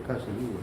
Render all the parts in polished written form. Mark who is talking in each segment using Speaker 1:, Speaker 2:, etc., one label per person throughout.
Speaker 1: 开始录了。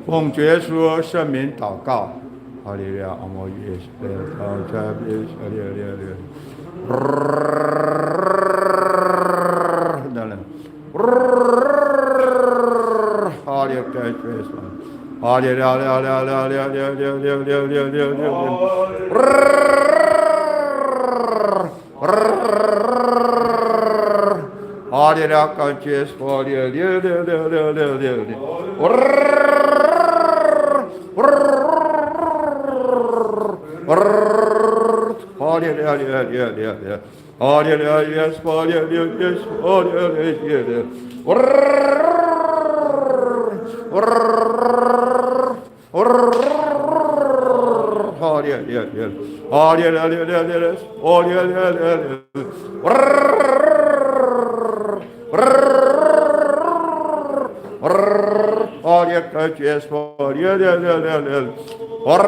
Speaker 1: 奉主耶稣圣名祷告，哈利路亚，阿摩耶稣，哈利路亚， All your conscious for you. All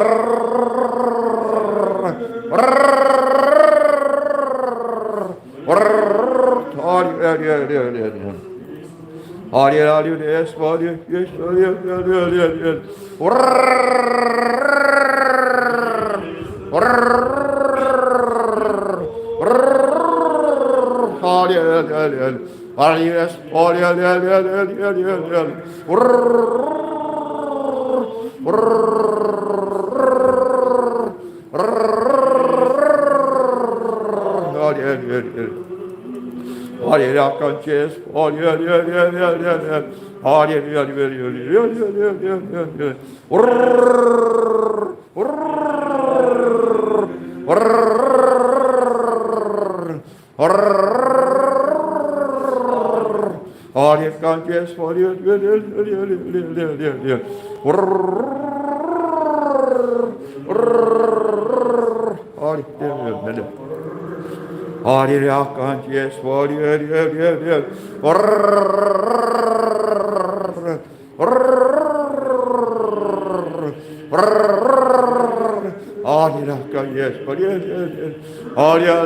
Speaker 1: your conscious for you. All your conscious for you. All your conscious for you. All your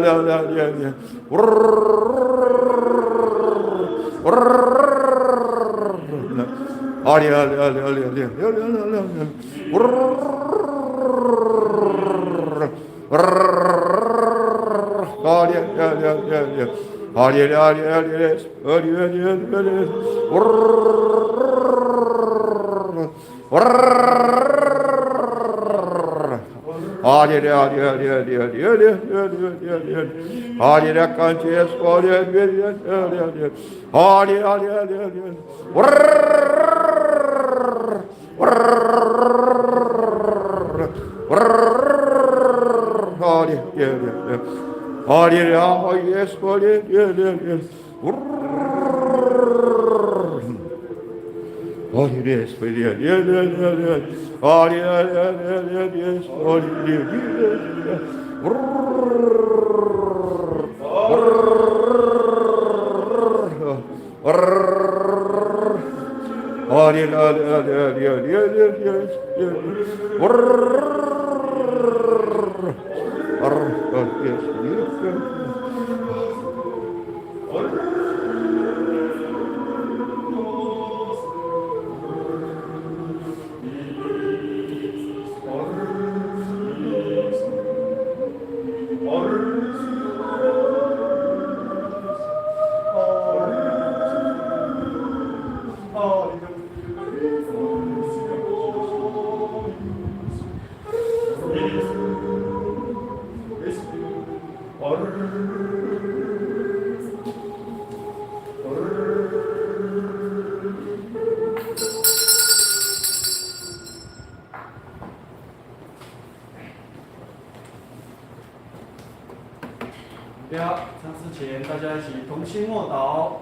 Speaker 2: 唱诗前，大家一起同心默祷。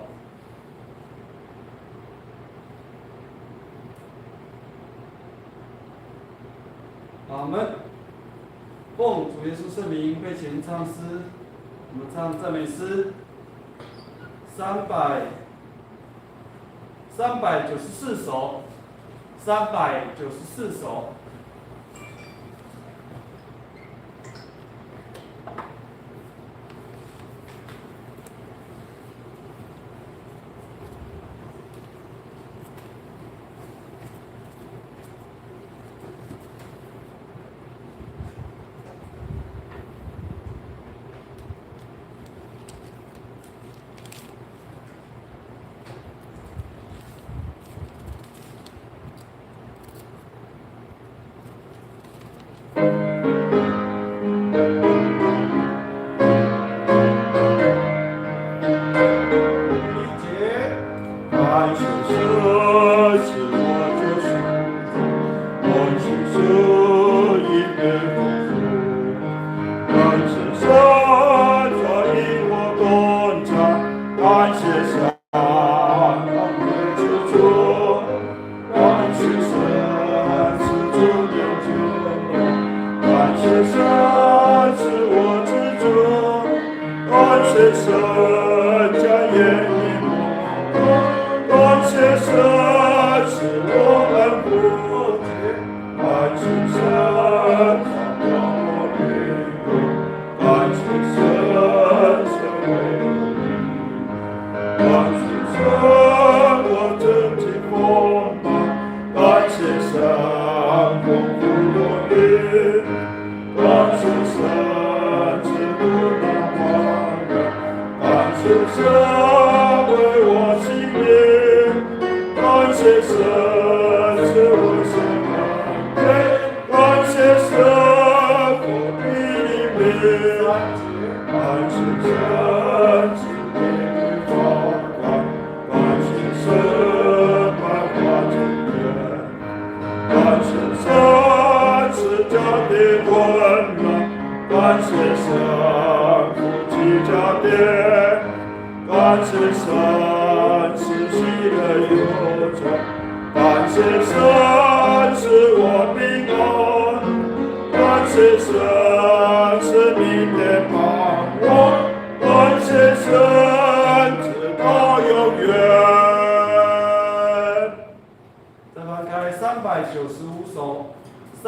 Speaker 2: 阿门。奉主耶稣圣名，会前唱诗，我们唱赞美诗394首，394首。
Speaker 1: 神家眼里，感谢神。谢神是我生命，感谢神我的命，感谢神是你的宝冠，感谢神百花之源，感谢神是家的温暖，感谢神夫妻家的，感谢神是喜乐有着，感谢神是我平安，感谢神是你的帮我，感谢神直到永远。
Speaker 2: 再翻开395首，395。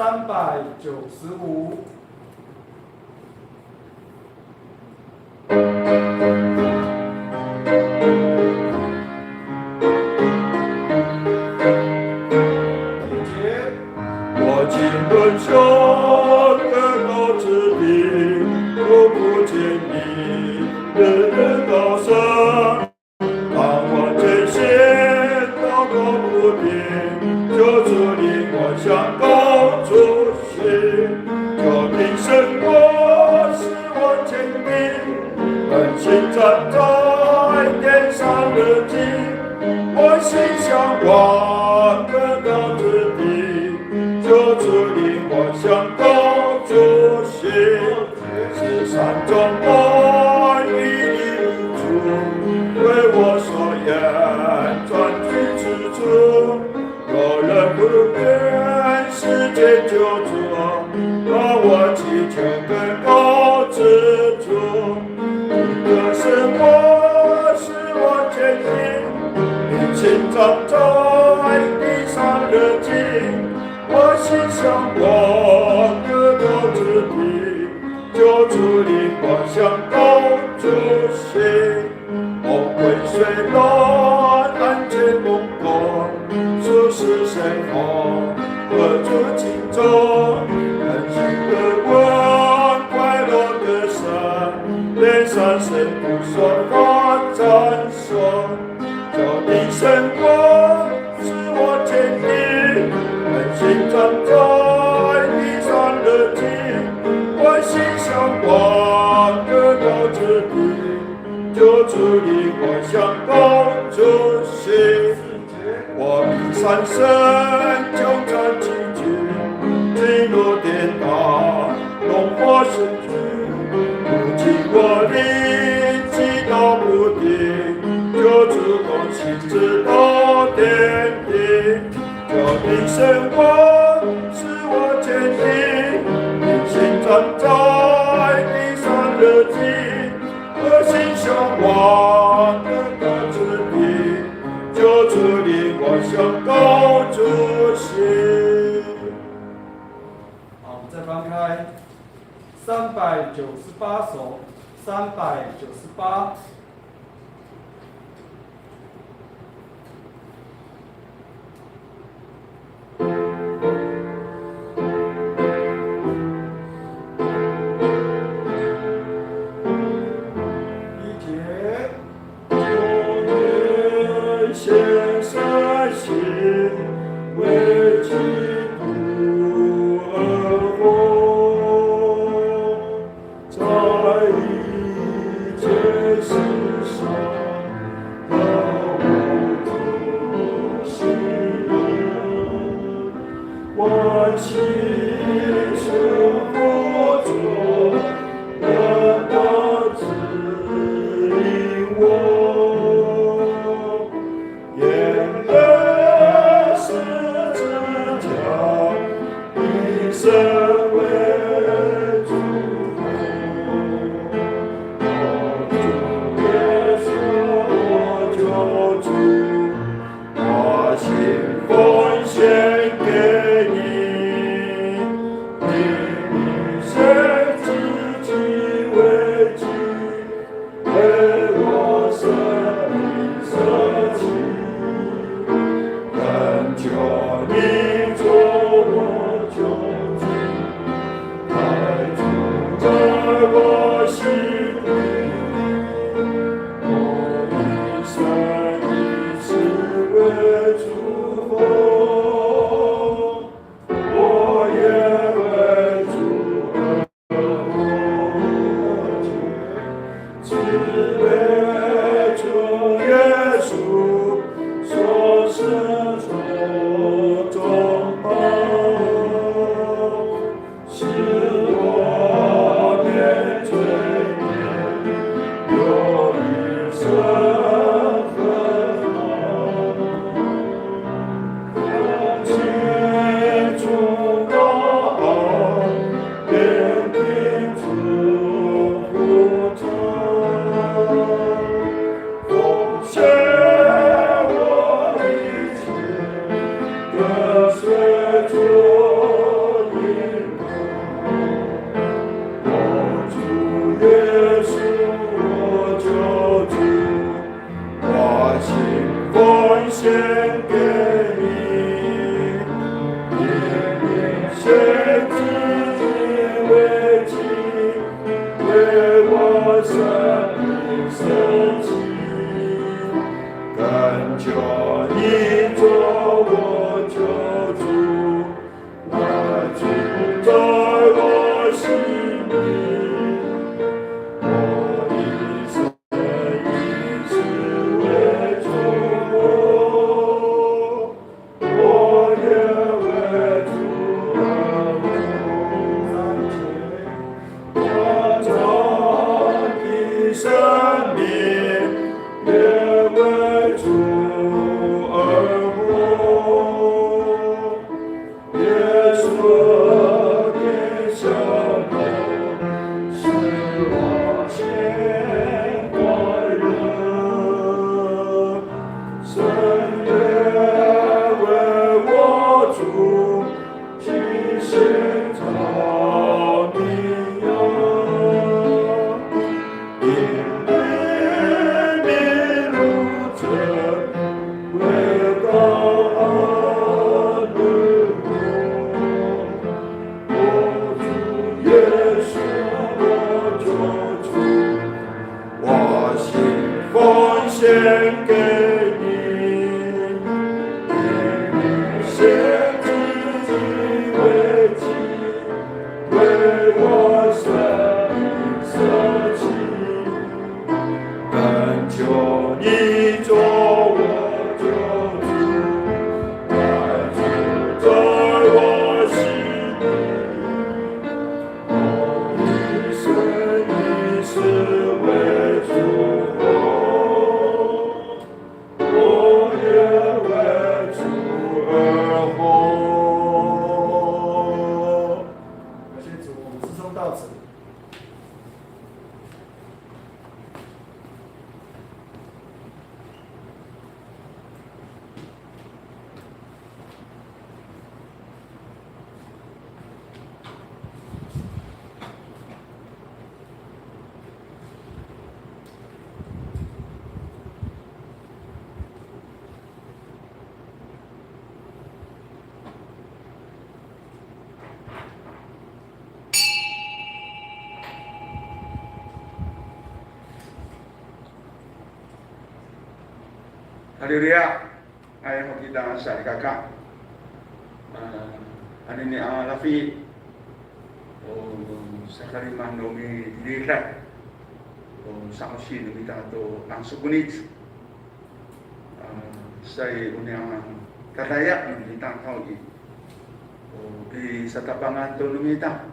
Speaker 1: 我经纶上的高之地，我不见你日日高升。当我真心祷告不停，就主领我向高处行。这平生活使我坚定，恒心站在天上的景。我心向往的高之地，就主领我向高处行。是山中万里的主，为我所言专居之处。有人不变世界救主，让我祈求更高之处。你的生活使我坚定，心站在地上的景，我心向往的高之地，就主领我向高处行。我会虽然安全梦过，舒适生活，何处轻重，安心的问，快乐的生，连山神不说话赞颂。这的生活使我坚定，恒心站在地上的景，我心向往的高之地，就主领我向高处行。我比山神纠缠崎岖，进入颠倒，龙火神惧，如今我灵祈祷不定，就主动心知道天地，这的生活使我坚定，心站在地上的景，我心向往的高之地，就主领我向高处行。
Speaker 2: 好，我们再翻开398首，398。
Speaker 1: 献善心，为基督而活，在一切事上和我同行，万心生活中的大指引我。身为主公，主耶稣我救主，把心奉献给你，你献自己为祭，为我生命舍弃，恳求你做我救主。给你，献自己为祭，为我生命舍弃，恳求你做我救主，我主在我心里，我一生一世为主，我也为主而活。我从你生命也为主而活，耶稣的小路是我牵挂人，深夜为我主去献上你呀，因为你如此为高安的我，我主耶稣我救主，我心奉献给你，以你献自己为祭，为我生命舍弃，恳求你做我救主，爱主在我心里，我一生一世为主活，我也为主而活。
Speaker 2: 感谢主，我们师兄到此。
Speaker 3: 哈利路亚，爱好kita sa kakak. Hari ni Rafi, sekali mandomi dilihat, saksi ni kita tu langsung kunit. Saya unyang kataya ni kita kau di satapangan tu lumita.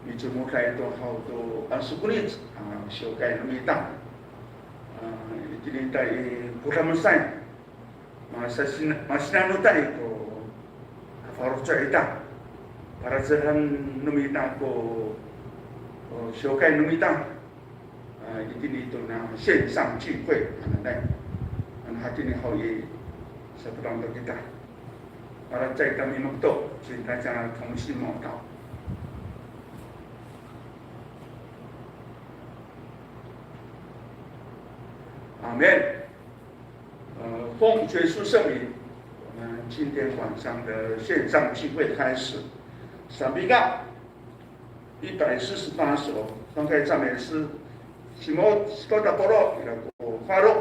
Speaker 3: Ijmu kaya tu kau tu langsung kunit, siokai lumita. Jadi tai putra mesai masih nutai ko kafaru cerita para jalan numita ko siokai numita ini itu na 线上聚会nanti hati ni hau ye satu untuk kita para cerita minum tu cerita jangan kamu si mau tahu. Amen。奉耶稣圣名，我们今天晚上的线上聚会开始。闪避杠148首，翻开赞美诗，西摩多达波罗伊拉古发罗。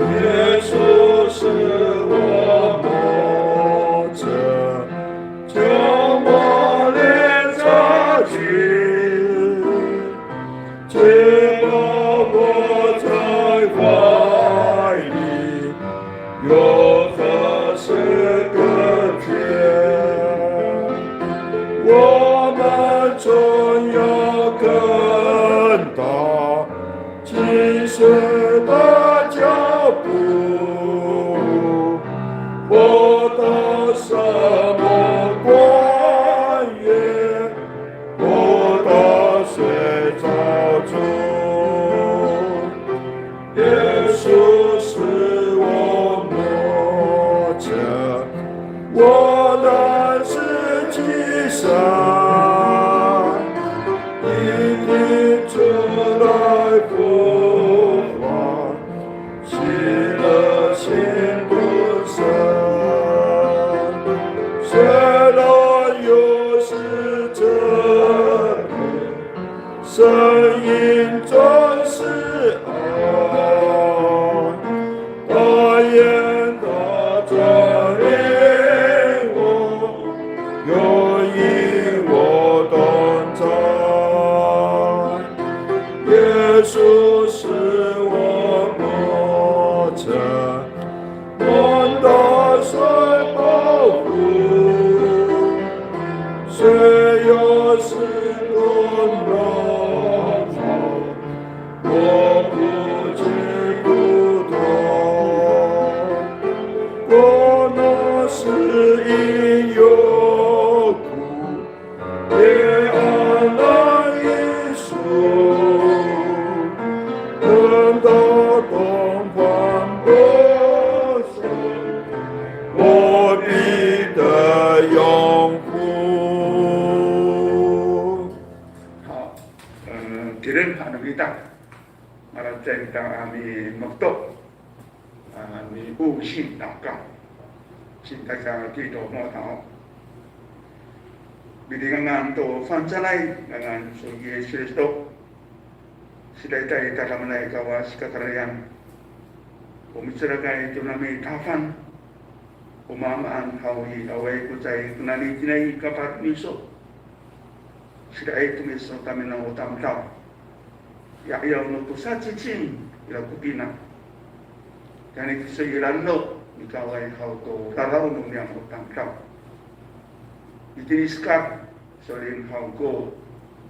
Speaker 1: 耶稣是我牧者，将我领上去，接把我在怀里，有何是个天？我们总要更大，今生的脚步，我到什么光？上，一定出来复活，喜乐心不生。虽然有时这声音总是爱，大雁的转引我，又引我登山。耶稣是我牧者，我的水保护，虽有时困扰我不知不懂，我那是因有苦，也安然一束，等到东方不胜，我必得永福。
Speaker 3: 好，kirim ano kita para cerita kami mektok kami usin nakam cinta sa kita mo tao bilingan to fansalay dengan so Yesus Kristo sila tayo tatamanay kawas katarayan umisiragay ito namin tafan umamaan hawi away kucay kunani tinay kapat miso sila ay tumiso kami ng utang tao yayaw no to sa chiching ila kupina kani kiso ilanno ikaw ay how to taraw nung niyang utang tao itiniskap solin how go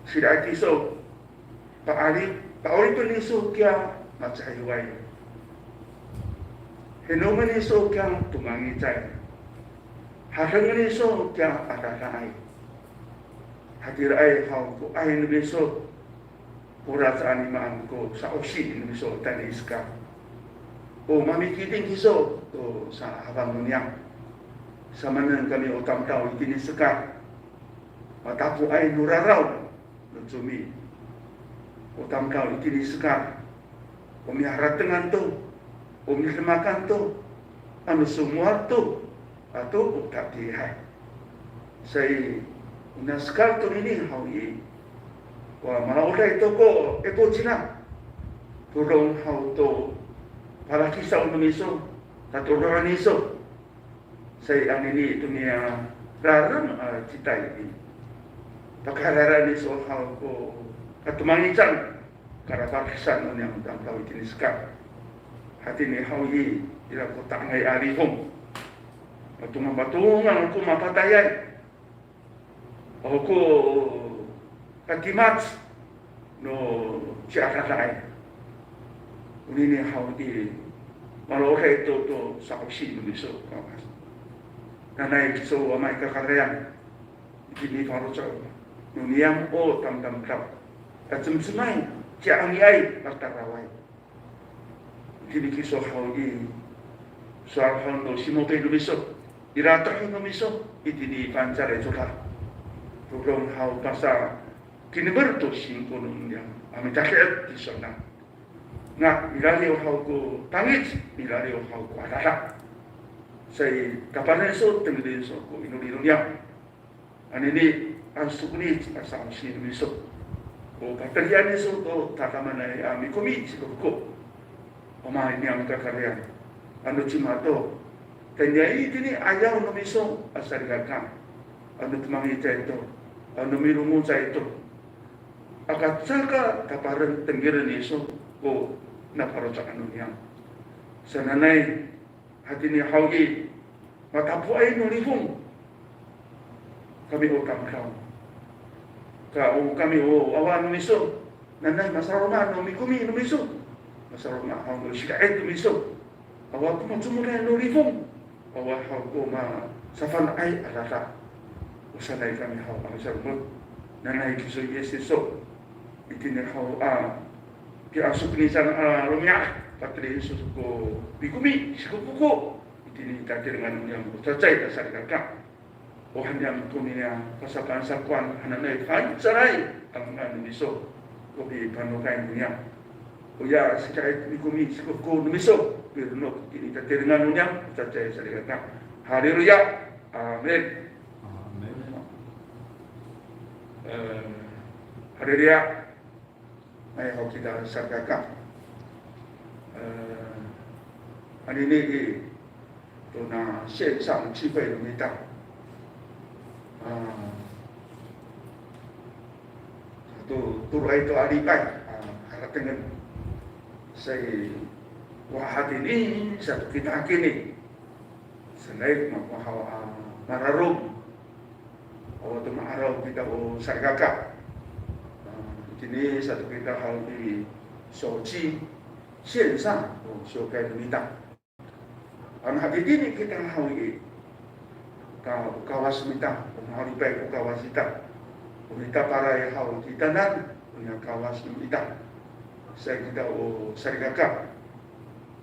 Speaker 3: sila ay kiso paali paniso kya matsahiway hinuman iso kya tumangitay harangan iso kya atataay hadir ay how ko ay nubiso pura sa animaan ko sa osi nubiso tanis ka o mamikiting iso to sa habang nunyang sa manan kami utang tao itinis ka matapo ay nuraraw nutsumi utang tao itinis ka umiharatangan to umihamakan to ano sumuar to ato utatihay say unaskal to ini hawi wa malaulay to ko eko sila tulong how to para kisa unumiso katulungan iso say anini ito niya raram cita ini pagkararan iso how ko katumangitan karapakisan niyang tangkaw itiniska hati ni hawi ila ko tangay alihong matungan ko mapatayan ako katimat no siya kakay unini hawi malokay to sa oksi numiso nanay kiso amay kakarayan ikini faro sa nuniyang o tamtamtaw at sumsumay siya ang iyay pagtaraway ikini kiso hawi sa hando simotoy numiso iratahin numiso itini pansara itoka Tulong hau pasa kiniberto singko nung yang ami takiat di sana. Nga milaliw hau ko tangit, milaliw hau ko alala. Say kapanen so temidin so ko inulirong yang. Anini ang sukunit asa ang sinumiso. O kapalian so to takamanay ami kumit ko. Omahin niyang kakaryan. Ano chimato? Kanya itini ayaw numiso asarigakam. Ano tumangita ito? Ano mirumo sa ito? Akat saka kaparan tenggiran iso ko naparo sa kanunyan. Sa nanay, hati ni Haugi, matapo ay nulifong. Kami o kamkaw. Kami o awan numiso. Nanay, masaroma, numikumi numiso. Masaroma, hau nusikait numiso. Awa ko matsumulay nulifong. Awa hau ko safan ay alala. Usanay kami hau ang sarmot nanay kiso Yesuso itini hau kiasok ni sang rumyak patri Yesus ko bikumi sikupuko itini tatir ngan yang sacay dasar kakak Ohan yang kunia pasakan sakuan hananay kain saray ang miso ko bi panukain niya. Uya sikay ni kumi sikko ko miso pero no kita teringan niya percaya sa kata. Haleluya. Amen.
Speaker 2: Amen.
Speaker 3: Haleluya. Ay ho kita sa kaka. Ano ni ito na 线上聚会的味道。Turay itu alibai haratangan say wahat ini satu kita kini selain makuha mararong o tumaaraw kita o sargaka ini satu kita hal di 手机线上o shokai lumita ang hati ini kita hal ini kawas mita mahalibai kawas kita umita para hal kita nan punya kawas mita saya kita o sarigaka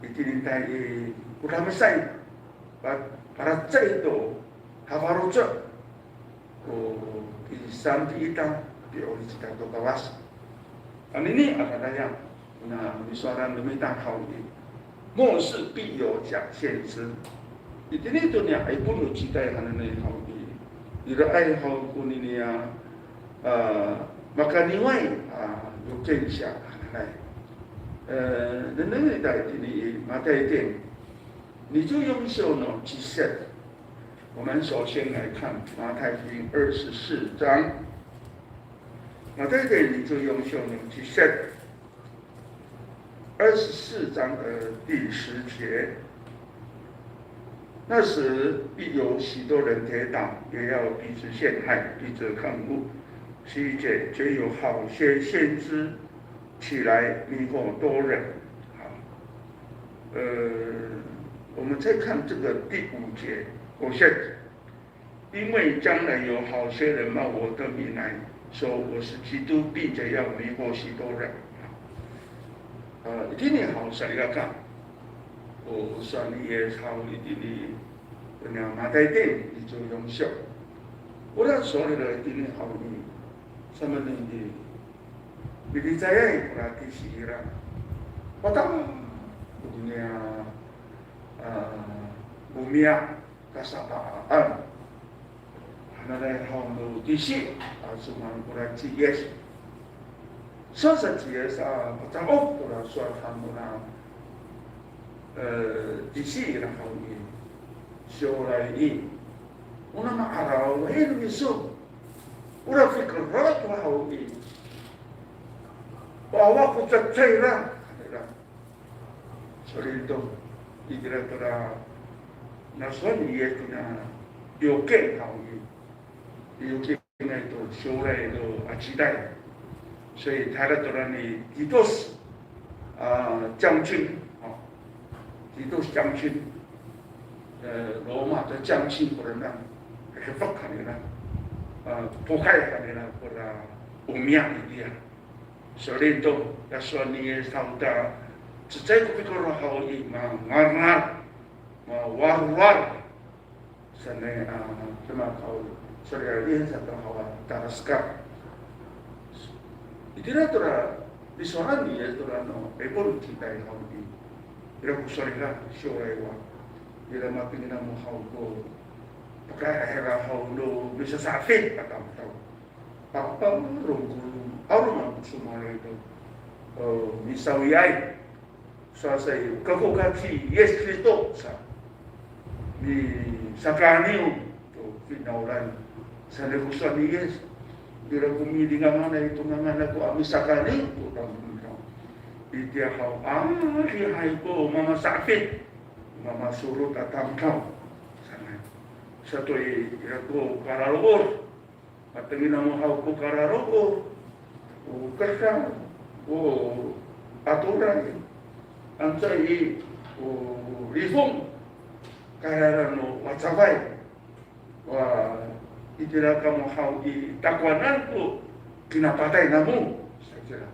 Speaker 3: itinintai utama sai para itu hawaruca o isanti ita di kita to kawas ini ada yang na suara lumita hal ini 末世必有假先知。Ini tu ni ai pun cerita yang ana ni hau ni. Ira ai hau kun ni maka ni wai有见下来。那个在你马太店，你就用手呢去写。我们首先来看马太福音24章，马太店你就用手呢去写。24章的第10节，那时必有许多人跌倒，也要彼此陷害，彼此恨恶。11节，却有好些先知起来迷惑多人。好，我们再看这个第5节，我现因为将来有好些人冒我的名来说我是基督，并且要迷惑许多人。ini hal saya kata, suami hal ini punya mata itu yang siap. Orang soalnya ini hal ini sama ini, bagi saya berarti sihirah. Pertama, dunia bumi kasapaan, ada hal itu disi, semua berarti yes. 30节macam orang soal kamu na di sini lah kau ini, soal ini, orang marah, ini misu, orang fikir berat lah kau ini, bawa kucing cairan, soal itu, dikira tora, nasuan dia tu na yoke kau ini, yoke itu soal itu acidai. 所以他的多人呢，提多斯将军提多斯将军，罗马的将军或者呢，还是不可能的，不开可能的，或者不面的呀。所以都要说你上的，只在这个好意嘛，玩，现在什么好，所以练什么好啊，打的 sekarang。 Itilah tora di soalan dia tora no epon kita yang hau di. Ira kusoringa siorewa. Ira mapin na mo hau ko. Pakai era hau no bisa safit atau tahu. Apa rungkulu arum semua itu. Misawiyai. Suasai kakukati yes Kristo sa. Ni sakaniu to pinaulan. Sa negusan ni yes. Bila bumi di mana itu mana aku amisahkan itu tahu. Dia hau dia haipo mama sakit, mama suruh datang kau sana. Satu aku kararogor, matengin nama hau ku kararogor, kerja, aturan, anjai, reform, kararano wacapai, Itilah kamu hau di takwananku, kinapatay namu. Saya kira.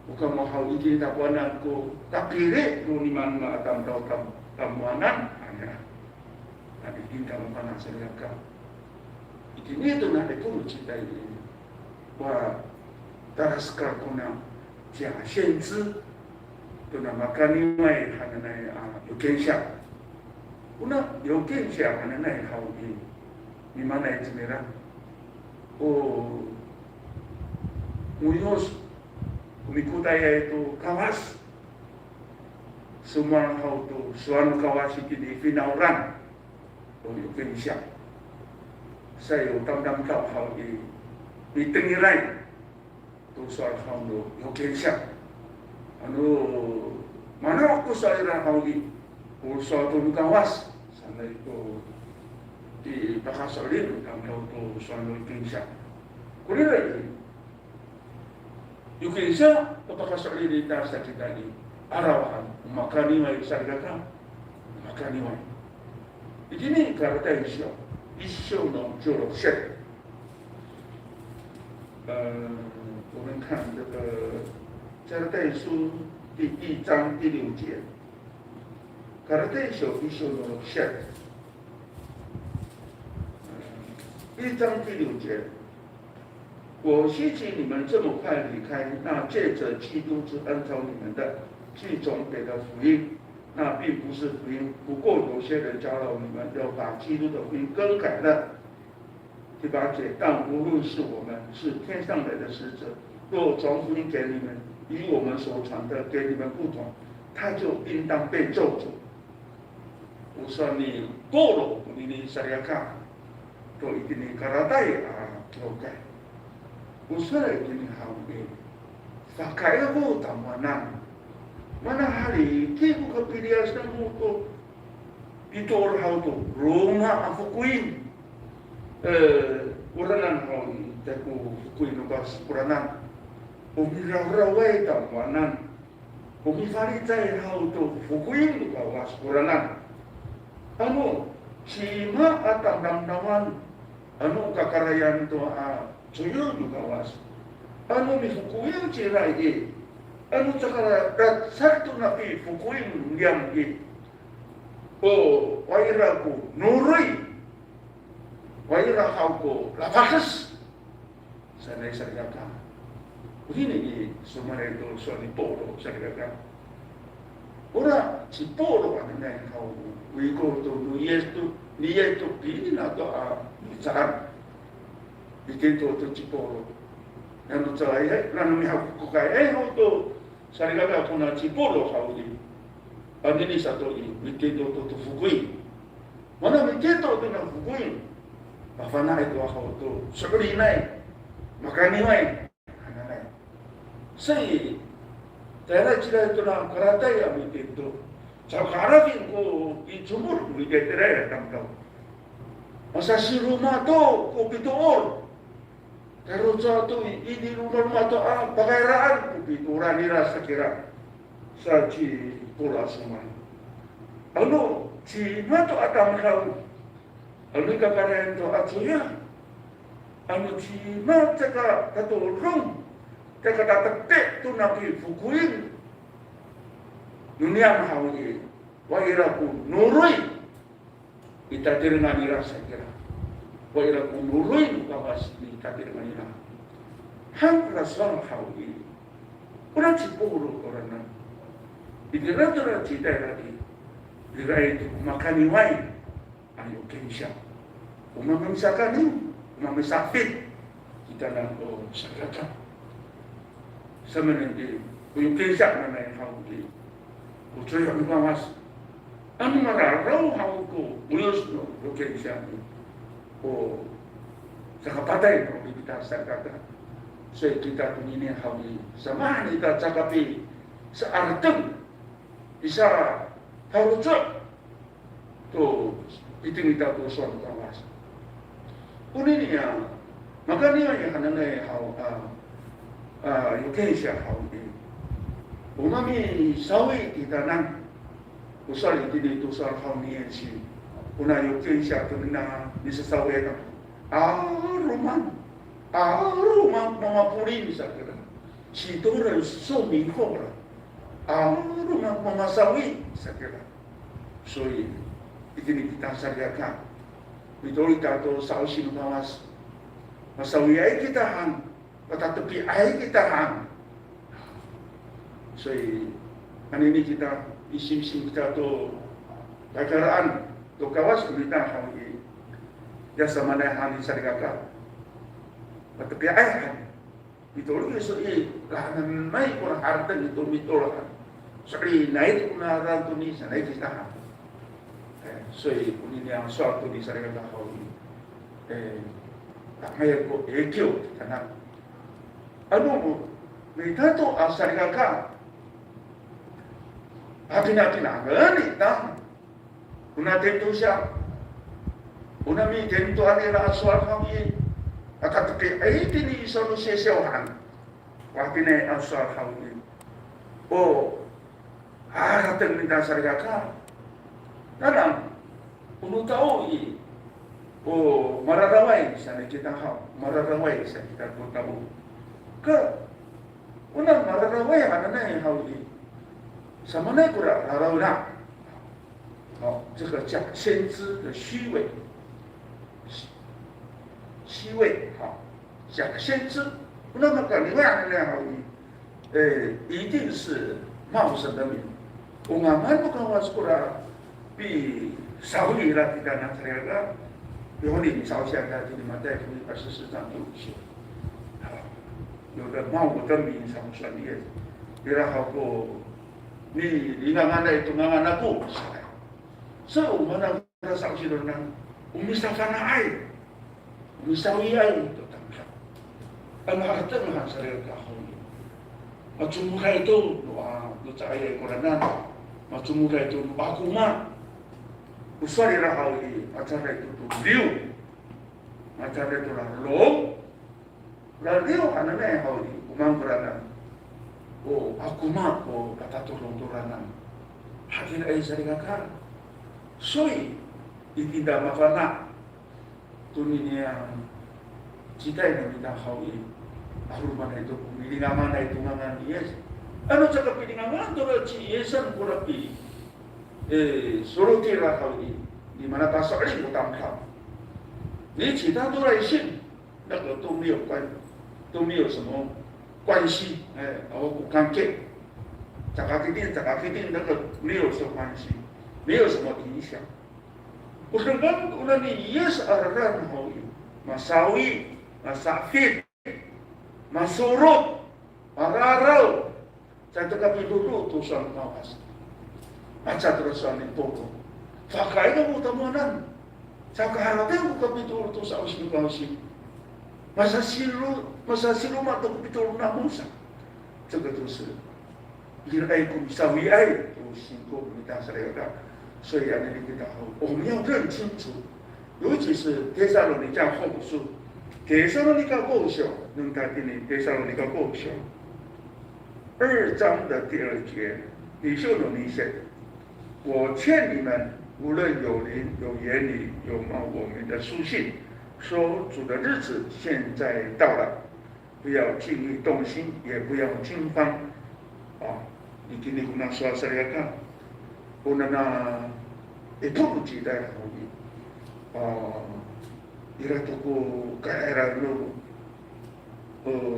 Speaker 3: Bukan mau hau di takwananku, tak kiri lu niman atam tamuanan. Hanya. Tapi kita mana saya kata, Ini tu nak pun cerita ini, wah, darah sekar kuna dia 限制，tu nak makan ni mai hana nai有见效，kuna 有见效hana nai hau ini, ni mana itu merah, oh, muyos, kumikutai itu kawas, semua hau tu suan kawas itu di finauran, oh 有见效。saya tam-tam kau hal di tengirai tu soal hal tu yogesha anu mana aku soal hal di soal tu kawas sana itu di bahasa lain tam hal tu soal yogesha kuliah lagi yogesha bahasa lain di dasar kita ini arawan makani mai sargaka makani mai ini karena itu一秀呢就有线。我们看这个加拉太书第1章第6节，加拉太书一秀有线。1章第6节，我希奇你们这么快离开那借着基督之恩召你们的，既总给的福音。那并不是福音，不过有些人教导你们要把基督的福音更改了。第8节，但无论是我们是天上来的使者，若传福音给你们，与我们所传的给你们不同，他就应当被咒诅。我说你过了，你想要看，都一定你卡拉带教改。我说一定好的，法开了后怎么呢？Mana hari kiku kapilias ng muto ito orhaw to Roma ang fukuin uranan hao taku fukuin ubas uranan umiraw-raway tamanan umifaritay hao to fukuin ubas uranan ano sima at ang damdaman ano kakarayan to suyod ubawas ano mi fukuin chiray anu cakap satu nabi fukuin yang oh wairaku nurui wairaku lapakas sana saya kata begini semua itu suami polo saya kata orang si polo mana kau wiko tu niat tu pilih atau bicara bikin tu si polo yang tu saya lalu aku kaya tu sarigaka kuna cipolo haudi andini satu ini miteto to fukui mana miteto to na fukui bafana itu hauto sekali nai makani mai anai sei tera cira itu na karata ya miteto sakara ko icumur mitetere tamtau masa si rumah to ko pitol Kalau satu ini rumah tu pagkairaan pituran nila sa kira sa ci pula semua. Ano si mato atang kau, ano kakarayan to atuya, ano si mato ka katulong, kakatakte tu nabi fukuin, dunia mahawi, wairaku nurui, kita tirngan nila sa kira. Waira kumurui kawas ni takdir manila. Hang rasang hawi. Orang cipuru orang nan. Dikira-kira cita lagi. Dikira itu makani wai. Ayo kensya. Umamisakan ni, umamisafit. Kita nak sakata. Sama nanti, uyu kensya na yang hawi. Ucoy ang kawas. Ang mararaw hawi ko. Uyos no, kensya ni. Oh, sakapatay no kita sakata. So kita tunini hawi sama kita cakapi seartem bisa harus to itu kita tu suatu kawas. Ini ya makanya yang hanane hau Indonesia hawi. Umami sawi kita nan usal itu soal hawi si una Indonesia tu na nisasawi na rumah mama puri bisa kira si tu orang so minggu rumah mama sawi bisa kira so ini kita sariakan Mitolita to sausin kawas. Masawi ay kita hang, matatapi ay kita hang. So, ini kita isim-isim kita to kakaraan to kawas kita hang jasa mana hang di sarigaka. Matapi ay hang. Mitolita so lahanan may kurang hartan ito mitolita. Sorry, naik ko na ranto ni sa naik kita hang. So, kunin yang suatu di sarigaka hang. Ngayon ko, ekyo, tanak. Ano mo, may tato, sarigaka ka. Pinapangan ita. Una tempo siya. Una mi tempo anila aswal kami. Akatake ay tini solo sesyawan. Wakine aswal kami. O haratan minta sarigaka. Tanang puno tao o mararaway sa kita mararaway sa kita tahu. Ke unang mararaway ano na yung hawi. Sa mana kura raraw na. 好，这个讲先知的虚伪，虚伪好，讲先知，那么个另外呢，一定是冒神的名。我们不跟我说了，比少你了，比他那这个。有领朝下的，就你们带出24章有些，有的冒我的名上专业，有的好过你刚刚那中刚刚那不是的，所以我们那少些人呢，我们少犯了爱，我们少一爱都当看，俺们还正还是那个好的，中午开都哇，都在一个人那，中午开都八股嘛。Uswali la hawi acara itu tu liu, acara itu lah long, lah liu anane hawi umang berana, oh aku mak oh kata turun turanan, hadir ay sarigakar, soy itinda makana, tuninya jika ini kita hawi, ahlu mana itu pilingan mana itu ngangan yes, ano cakap pilingan mana tu lah ciesan kurapi.所有的好的，你们那把手里不当看，你其他都来信，那个都没有都没有什么关系，我不看见，这个决定那个没有什么关系，没有什么影响。我说那你也是人好的，masawi, masafit, masurut, mararau, saya tegak dulu tulisan kawas. Aca terus ni poko. Fakai ka mo tamunan. Sa kaharapin ko kapitulo to sa usip kausi. Masasilo mato kapitulo na musa. 这个都是因爱故稍微爱都辛苦你当时来的，所以啊，你给他好，我们要认清楚，尤其是帖撒罗尼迦后书，帖撒罗尼迦后书能打定你帖撒罗尼迦后书2章的第2节，你就有明显。我劝你们，无论有灵、有言语、有冒我们的书信，说主的日子现在到了，不要轻易动心，也不要惊慌。啊，你今天跟他说这个看，我那也迫不及待好的，伊拉都过改了路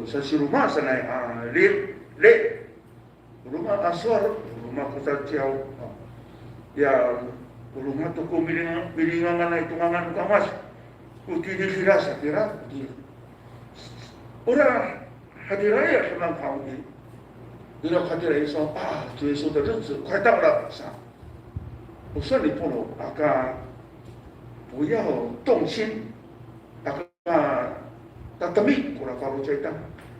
Speaker 3: ，sa si rumah sana le rumah aswar rumah kota jauh ya rumah toko milingan na itungangan kamas kuti di firasa kira di orang hadiraya senang kau ni bila hadiraya说主耶稣的日子快到了我说你不能不要动心Tatami kura kalau cerita,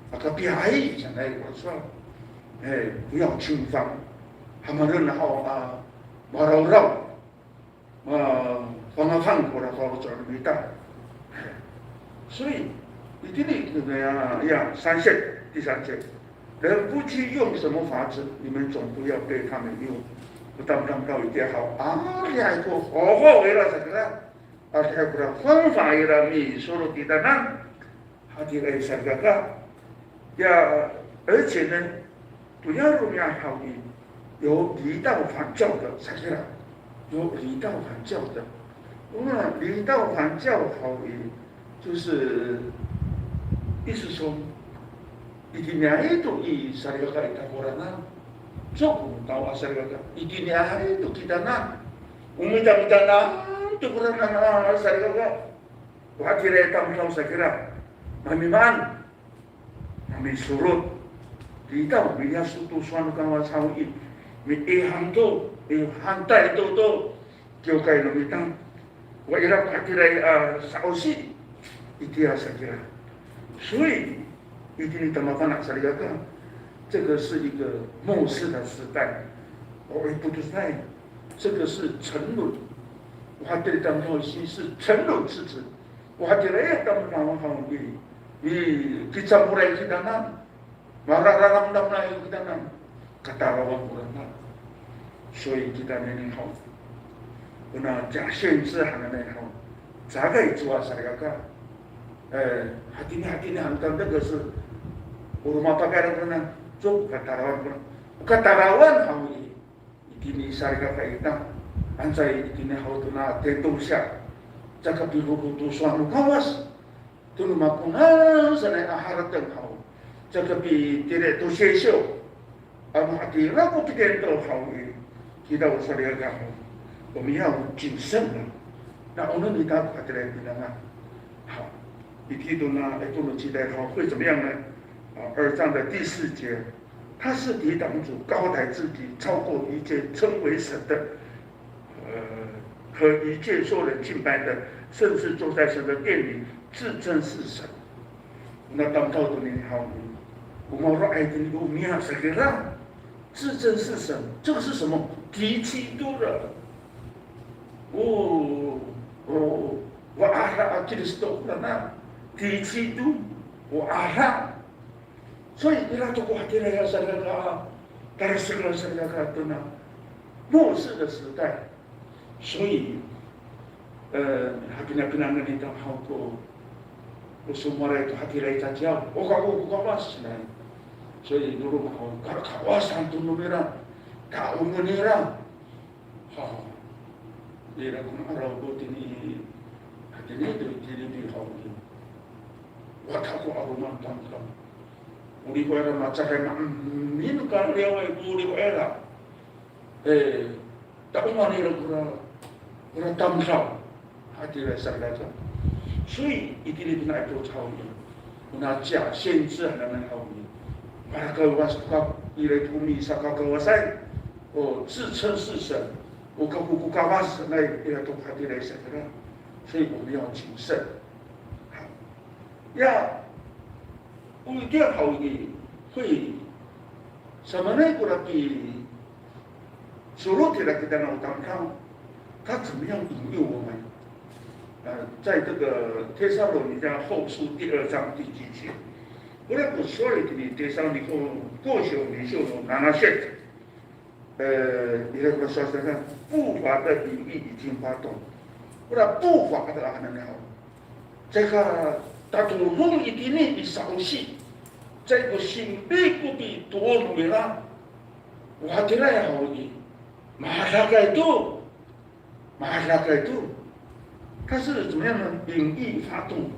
Speaker 3: maka biaya jangan kurang,不要轻放，他们人好marau放过来kalau cerita kita，所以一定要3节，第3节，人不去用什么法子，你们总不要对他们用，不当到一点好你还说好为了这个，还方法为了你说的kita nan。hati ai sargaka ya 而且呢不要容易好的有离道反教的才是有离道反教的我们离道还教好语，就是意思说，一定要itu i sarga kita korana, so tahu sarga一定要itu kita na, umita na, itu korana na sarga, wakira tam tahu sakira, mamiman, mami surut, kita biar suatu suatu kawan sawi, mi hantu, hantai itu kau kai nomitang, wakira wakira sausi, itu ya sakira. 所以一定他妈放哪里个？这个是一个末世的时代，我也不知道，这个是沉沦。我还对当中心是沉沦之子，我还觉得哎，当当我好你kita mulai kita nan, marah dalam dalam kita nan, kata orang orang， 所以kita ini好，那假限制还能好，咋个做啊？啥个？hati-hati hantar itu是rumah pakai orang cuk katarawan kami ini syarikat kita anjay ini hau tu na tentu siap jaga biru tu suami kawas tu rumah punah sana akhirat yang hau jaga bi tidak tu sesio amu hati ragu tidak tu hau kita syarikat hau kami hau jinsen na orang kita kata bilang hau。你提到呢，多伦期待他会怎么样呢？2章的第4节，他是抵挡主，高抬自己，超过一切称为神的，和一切受人敬拜的，甚至坐在神的殿里，自称是神。那当到的你好，我们说哎，你我们要谁给让？自称是神，这个是什么？提基督的。我阿拉基督徒的那。提基督，我阿拉，所以你那中国现在要是那个，但是那是那个对吗？末世的时代，所以，hati-hati kita hau ko, semua itu hati kita jauh. Kau kawas lah. 所以如果kawasan tu numera, kau mengira, dia nak orang buat ini, hati itu jadi hau. 我他过阿罗曼当当，我哩过来嘛，再来嘛，民间了哎，我哩过来啦，但我哩了过来当上，还得来上来着，所以一定得来做超越，我那假限制还能好你，把个我是讲，伊来土米啥个我塞，自称是神，我跟我讲话是那伊来都还得来上来，所以我们要谨慎。 要一定好的会什么呢？过来比所罗提来给大家当看，他怎么样引诱我们？在这个帖撒罗尼迦后书第2章第几节？过来不说了，你帖撒罗尼迦过修领袖拿那些，你那个说什么？不法的隐喻已经发动，过来不法的还能好，这个。 但如果一定呢，你sau戏，这个心里不比多努力啦，我听来好的，马上改度，它是怎么样呢？隐喻发动，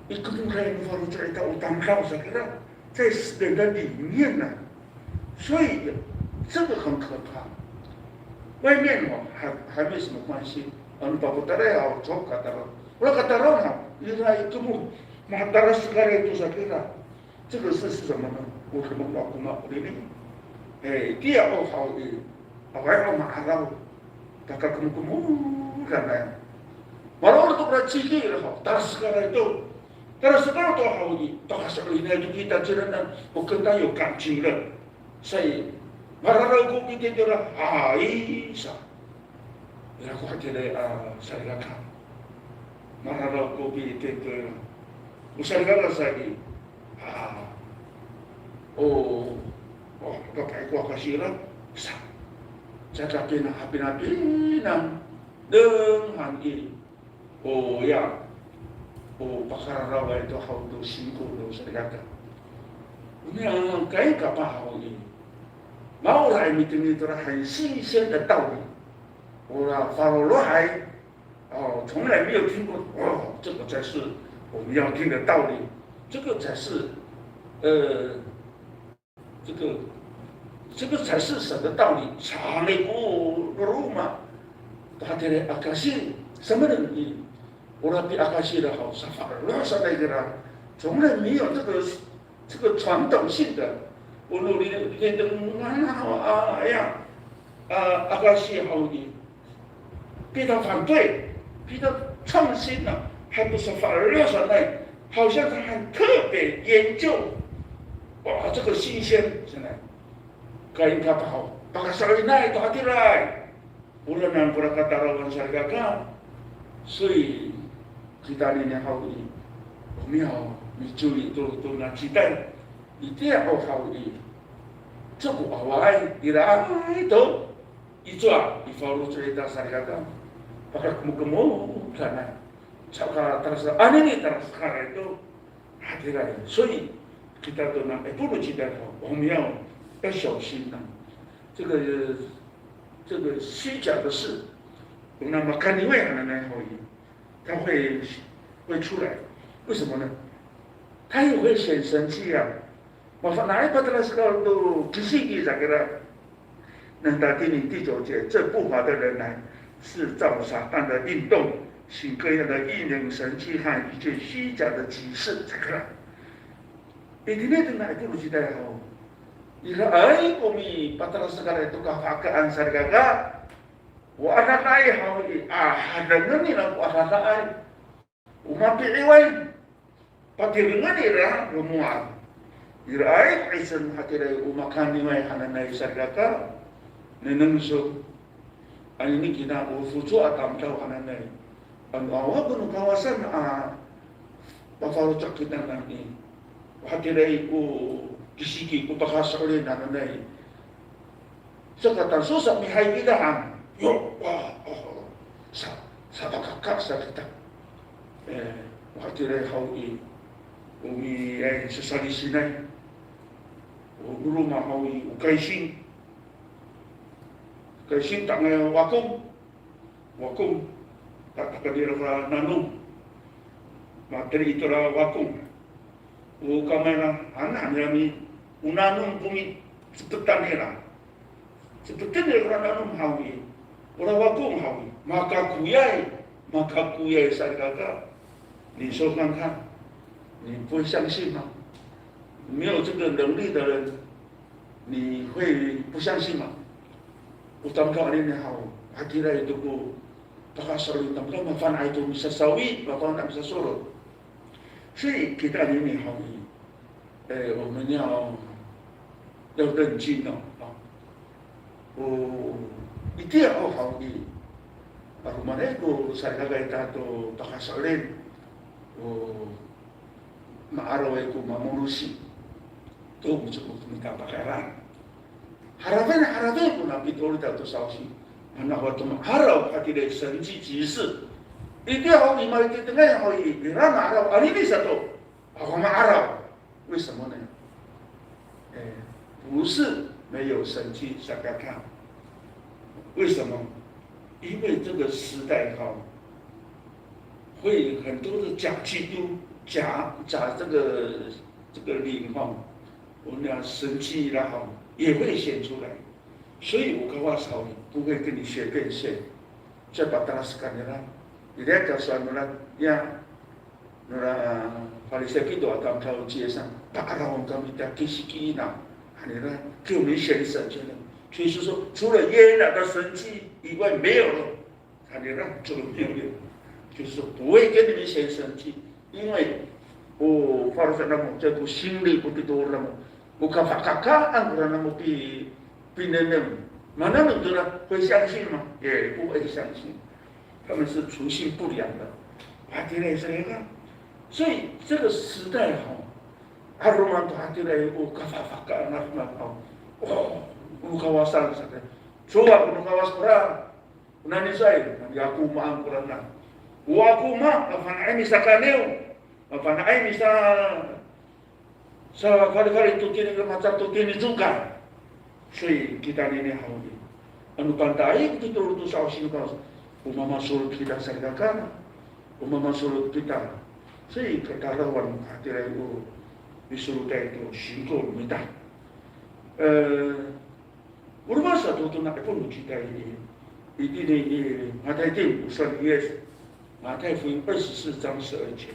Speaker 3: 一个人发动在到当上什么呢？在人的里面呢，所以这个很可怕。外面还没什么关系，包括大家要做可得了。 我可当然好，原来这么马达拉斯卡来多少个啦？这个是什么呢？我可能老公啊，我的呢，第二个好的，还要马拉，大家可能看来，马拉我都不知道几个了好，达拉斯卡来都，达拉斯卡多好的，达拉斯卡里面就kita这人呢，我跟他有感情了，所以马拉我估计就了啊，啥，然后就来谁来看？ Marah kopi itu, misalnya lagi, pakai kuah kasiran, sah, cara pina dengan ini, ya, pakar rawa itu hau tu singkul tu sedekah. Ini yang kaya kapal hau ini, mau lah ini tu rahai 新鲜的道理，我啦，法罗罗海。从来没有听过，这个才是我们要听的道理，这个才是，这个才是神的道理。查理古罗马，他的阿卡西什么人比我那比阿卡西的好，啥法罗啥那个啦，从来没有这个传统性的。我努力的阿卡西好的，比他反对，比他创新了，还不是法罗啥那，好像他很特别研究，哇，这个新鲜现在。kain kapau pakasari nai to hatirai ulanan pura katarawan sargaka sui kita ni hawi miao mi curi tu na citai itia au hawi cukup awai ira itu ijua ifalu cerita sargaka pakai kemu kana cakap terasa ini terasa kara itu hatirai sui kita tu na puluh citai miao。要小心呐、这个虚假的事，那么看另外一个呢，他会出来，为什么呢？他也会显神迹啊。我说哪一把的时候都仔细地讲给他，能达第9节，这不法的人来是造撒旦的运动，行各样的异能神迹和一切虚假的启示，这个。你今天的哪一部时代好？Ira ai kami patara segala itu kafakaan sargaga wa anai hawi hadangan ni na wa anai umapi iwai patiringan ira rumua ira ai isan hatirai umakan iwai hananai sargaga nenengso ani ni kina ufucu atam tau hananai an awa bunu kawasan bafaro cakitan nanti hatirai kisiki ko pakasakali na nanay. Sa katanso sa mihay kidahan, sa pakakaksa kita. Makatiray hawi, umi ay sasalisinay, uruma hawi, ukaising. Kaising tangay wakong, tatakadira ka nanong, materi ito ra wakong. Ukamana anak kami unanum bumi sepetan hera sepetan hera nanum hawi orang wakung hawi maka kuyai saya kata 你说看看你不会相信吗？没有这个能力的人你会不相信吗？ utama ini hau hakira itu ku pakasal utama mafan itu bisa sawi mafan tak bisa suruh 所以给大家你好我们要认真一定要好意mana itu saya kata tu pakasalin maaraw itu mamurusi tu cukup minta pakaran harapan pun nabi tu dah tu sausi mana waktu maaraw hati dari senji jisi itu好意嘛itu tengah好意别让maaraw hari ini satu aku maaraw 为什么呢？不是没有神迹，想看看，为什么？因为这个时代会很多的假基督、假这个灵我们讲神迹也会显出来，所以我跟我说，不会跟你学变现，再把它sekali lah，你来告诉我们呀。 Farisei itu akan tahu jasa, tak ada orang kami tak kisiki na, hanya就没显神迹了。所以说，除了耶拿的神迹以外没有了，hanya这个没有，就是说不会跟你们显神迹，因为Farisei namu jadi singli begitu namu, bukan fakakaan orang namu pinenem, mana mentura 会相信吗？也不会相信，他们是处心不良的，hati来谁看？ 所以这个时代Haruman tu hati lai kafafaka anak kawasan sana. Coba kawas Quran. Nani saya, aku maam Quran na. Aku ma, afan ai misa kaneu, afan ai misa sa kali tu kini ke macam tu kini juga. 所以 kita ini hawi. Anu pandai itu turut tu sausin kau. umama suruh kita sargakan, umama suruh kita, saya ketarawan hati itu disuruh itu singkul minta. Urma satu tu nak pun kita ini马太第52马太福音24章12节，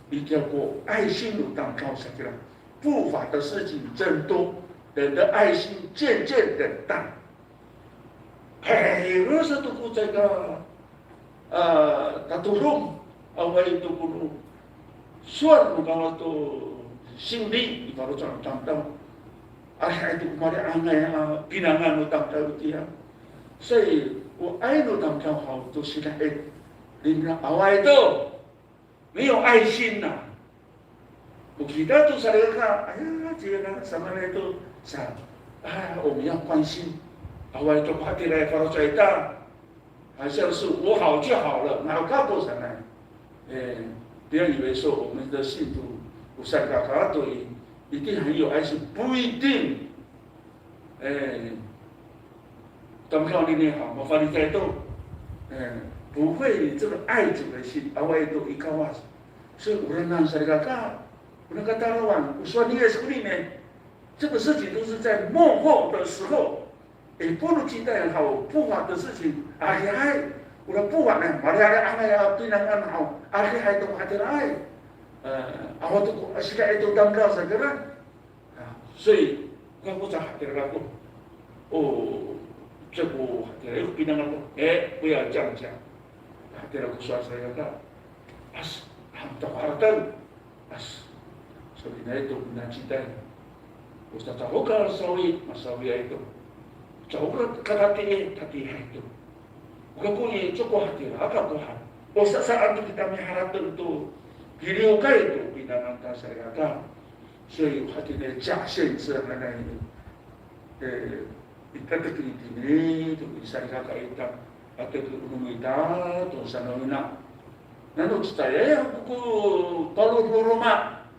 Speaker 3: 一条过爱心路当高山去了，不法的事情真多，人的爱心渐渐冷淡。如是都过这个他都弄，awal itu kuno suar kalau tu sindi kalau jangan tahu itu kemarin angai pinangan utang tahu dia saya爱utang tahu好都是在领了awal itu 没有爱心呐，kita tu saya kata dia sama itu我们要关心awal itu hati来kalau cerita 好像是我好就好了，哪搞不成呢？不要以为说我们的信徒不善搞搞对，一定很有爱心，不一定。当靠你也好，我发你在动，不会这个爱主的心，而为都一个话，所以无论让谁搞搞，无论搞大老板，我说你也是里面，这个事情都是在幕后的时候。不如期待好不法的事情，而且还我的不法呢，马来安排要对那个好，而且还都还得来，我都现在都当高什么了，所以我在还得那个，这个还得比那个，不要这样讲，还得那个说啥呀？他们都还得，所以那都不能期待，我说我搞稍微itu jauh kata itu. Bukan kuni cukup hati agak Tuhan. Saat itu kita mengharap tentu diri kita itu pinangan saya kata. Jadi hati dia jaksen sebenarnya ini. Kita ini tu bisa kata itu atau rumita tu sana mina. Lalu saya buku tolong rumah.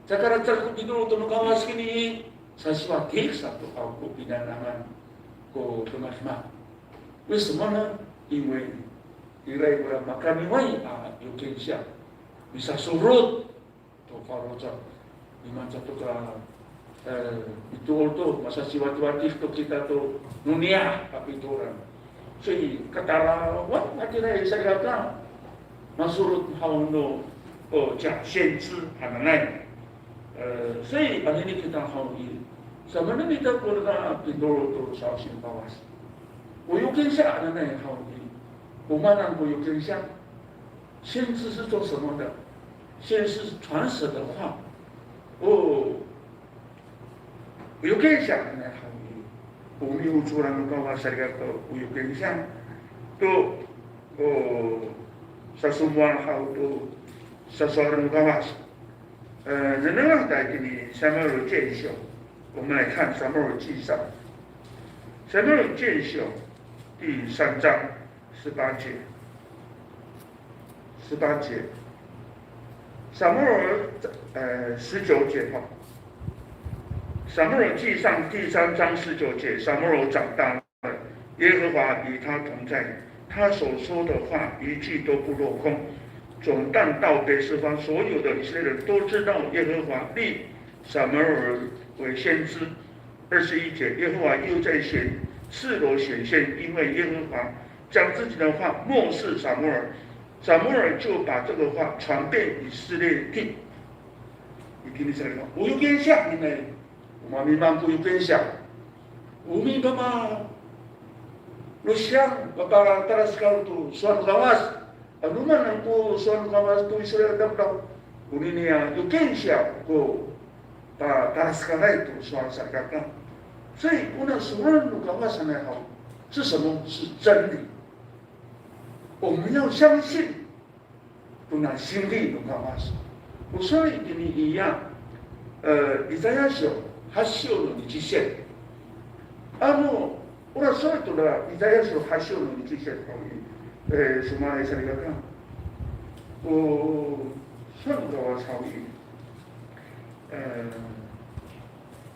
Speaker 3: Sekarang terkup itu untuk kawas kini. Sesuatu satu aku pinangan ko teman-teman. 为什么呢？因为nilai makan ini Indonesia bisa surut to faroja. Iman satu itu masa siwati-wati to kita to dunia tapi itu orang. Jadi katara wah mati lah saya kata masurut hauno jak 限制 hananai. 所以把你给他好意，什么呢？你在国家很多都小心把握。我有跟下的那好意，我们那我有跟下，先知是做什么的？先是传神的话，我有跟下的那好意，我们有做那个把握谁个我有跟下，都sesuatu hal itu sesuatu kawas. 能让带给你撒母耳见效，我们来看撒母耳记上，撒母耳见效第3章18节，18节，撒母耳19节哈，撒母耳记上第3章19节，撒母耳长大了，耶和华与他同在，他所说的话一句都不落空。总但到北四方，所有的以色列人都知道耶和华立撒母耳为先知。21节，耶和华又在示罗显现，因为耶和华将自己的话默示撒母耳，撒母耳就把这个话传遍以色列地。你听你说，我有变相，因为我们民不有变相，我们干嘛？路上把大家sekali tu suatu kawas. Anuman ang po suan kawas tu Israel dapat ini yang Indonesia ko taras kala itu suan sarkata. 所以我那所有的kawas呢好是什么？是真理。我们要相信，不拿心力的kawas。我说跟你一样，以赛亚书还修了你极限。我那说的了，以赛亚书还修了你极限可以。semua saya katakan, surga sawi,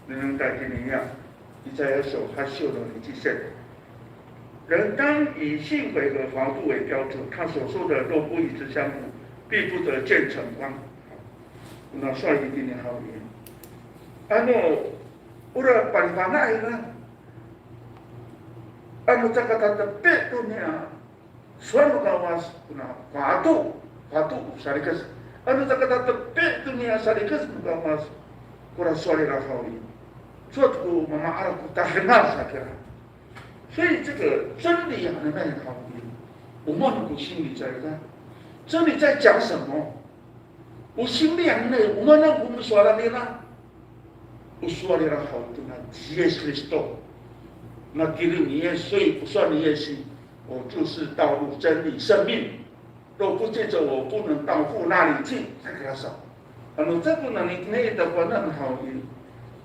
Speaker 3: dengan tadi ni ya, saya so hasil dari kisah, 人当以性轨和防度为标准，他所说的若不与之相符，必不得见成光。那算一定的好嘢。ura palipana ina. Tsaka peto niya. Suano kawas kuna patu sarikas. Tsaka peto niya sarikas kawas kura suali rafawi. 做这个妈妈阿拉古大很难啥的，所以这个真理啊，那很好的，我们能够心里在看，真理在讲什么？我心里啊，我们说了的呢，我说的了好的呢，耶稣基督，那给了你也所以不算你也是，我就是道路、真理、生命，若不借着我，不能到父那里去，才给他说，这个呢，你那的话那很好的。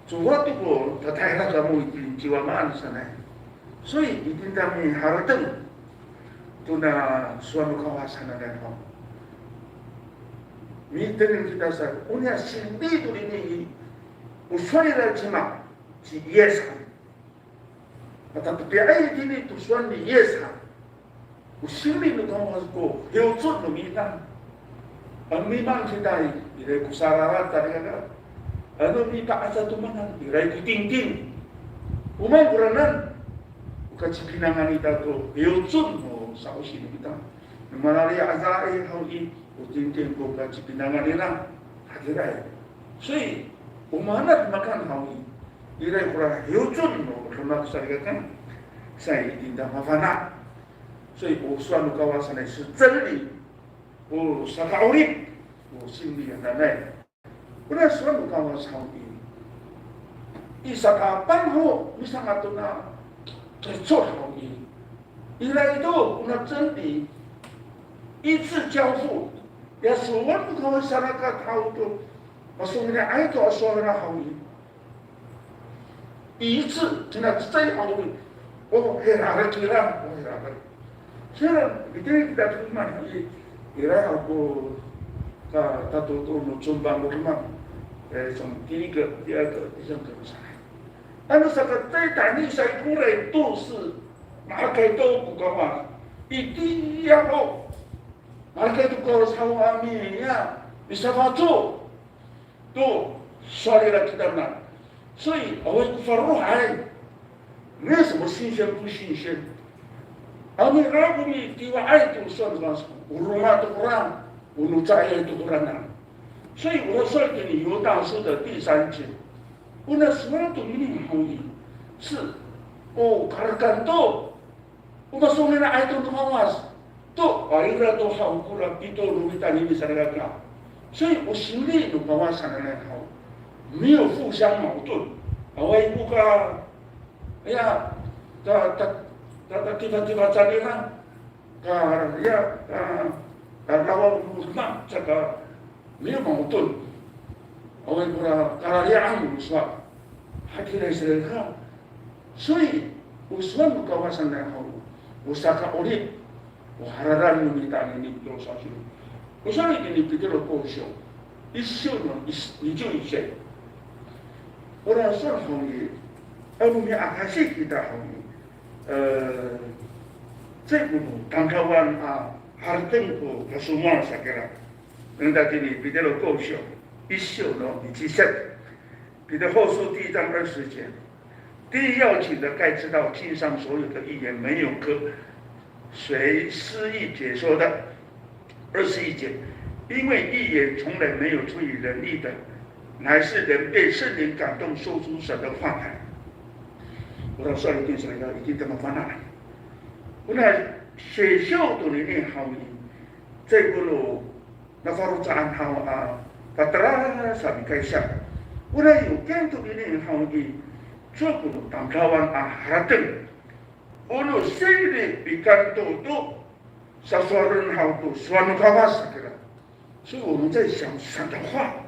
Speaker 3: Suatu ko tatay kamu jiwamaan sana. So itin kami haratan tuna suatu kawasan na ko. Miten kita sa unya sindi tu ini usai la cima si yes. Mata tu ai ini tu suan ni yes. Usili no kawas ko heutsun no mitan. Ang mimang kita ile kusarara tariga. Mika asa tumanan, irai kuting-ting. Umay kuranan, ukat pinangan ita to, yutsun mo sa usin kita. Manali azai hawi, kuting-ting ko ukat pinangan nila, hadirai. So, umanat makan hawi, irai kura yutsun mo, kena kusarikan, saya itinda mafana. So, usuan kawasan ay真理, sa kaurip, sindi ang nanay. Kuna suatu kawasan ini, isa kapan ho misalnya tu na tercot ini, ila itu kuna 真理一次交付，ya suatu kawasan masyarakat tahu tu, maksudnya itu suara hal ini, 一次真的最好的，哦，heran kira, heran. Sekarang kita terima ini, kira aku kata tu nucumbang rumah. 从第一个、第二个、第三个上来，这个在台历史过来都是哪个都不高啊，一定要咯，哪个都高超啊米呀，你什么做都说来了知道吗？所以我发入海，没有什么新鲜不新鲜。我们阿古米对我爱都算什么？我rumah tu kurang， 我努在tu kurang 啊。 所以我说给你犹大书的第3节，我那所有的命好是感动，我们说那爱都的方法都爱了都好过了，比都容易在你身上干，所以我心里的方法上来好，没有互相矛盾。我一部个，哎呀，tiba-tiba jadi lah, lawan muslim这个。 没有矛盾，我们说karya anu uswa， hati来是看，所以uswa nu kawasan na hau, usaka ori, uhararan nu mitang ini terus aja. Uswa ini pikir kosyo, isu nu itu isu. Orang asal hau ini, anu ni akasi kita hau ini, 这个当台湾harten ko kasumar sakera. 能在这里彼得的构想一秀呢，以及圣彼得后书第1章20节，第一要紧的，该知道经上所有的预言没有随私意解说的。21节，因为预言从来没有出于人意的，乃是人被圣灵感动说出神的话来。我说一定是那个一定这么发难。我那写秀的里面好呢，这个路。 Nafarutaan hawa patra sabi kaisa. Una yung kento ini hawi cukup tangkawan haratan. Ulo sini ikan tu sasaran hau tu suanu kawas kira. So 我们在想神的话，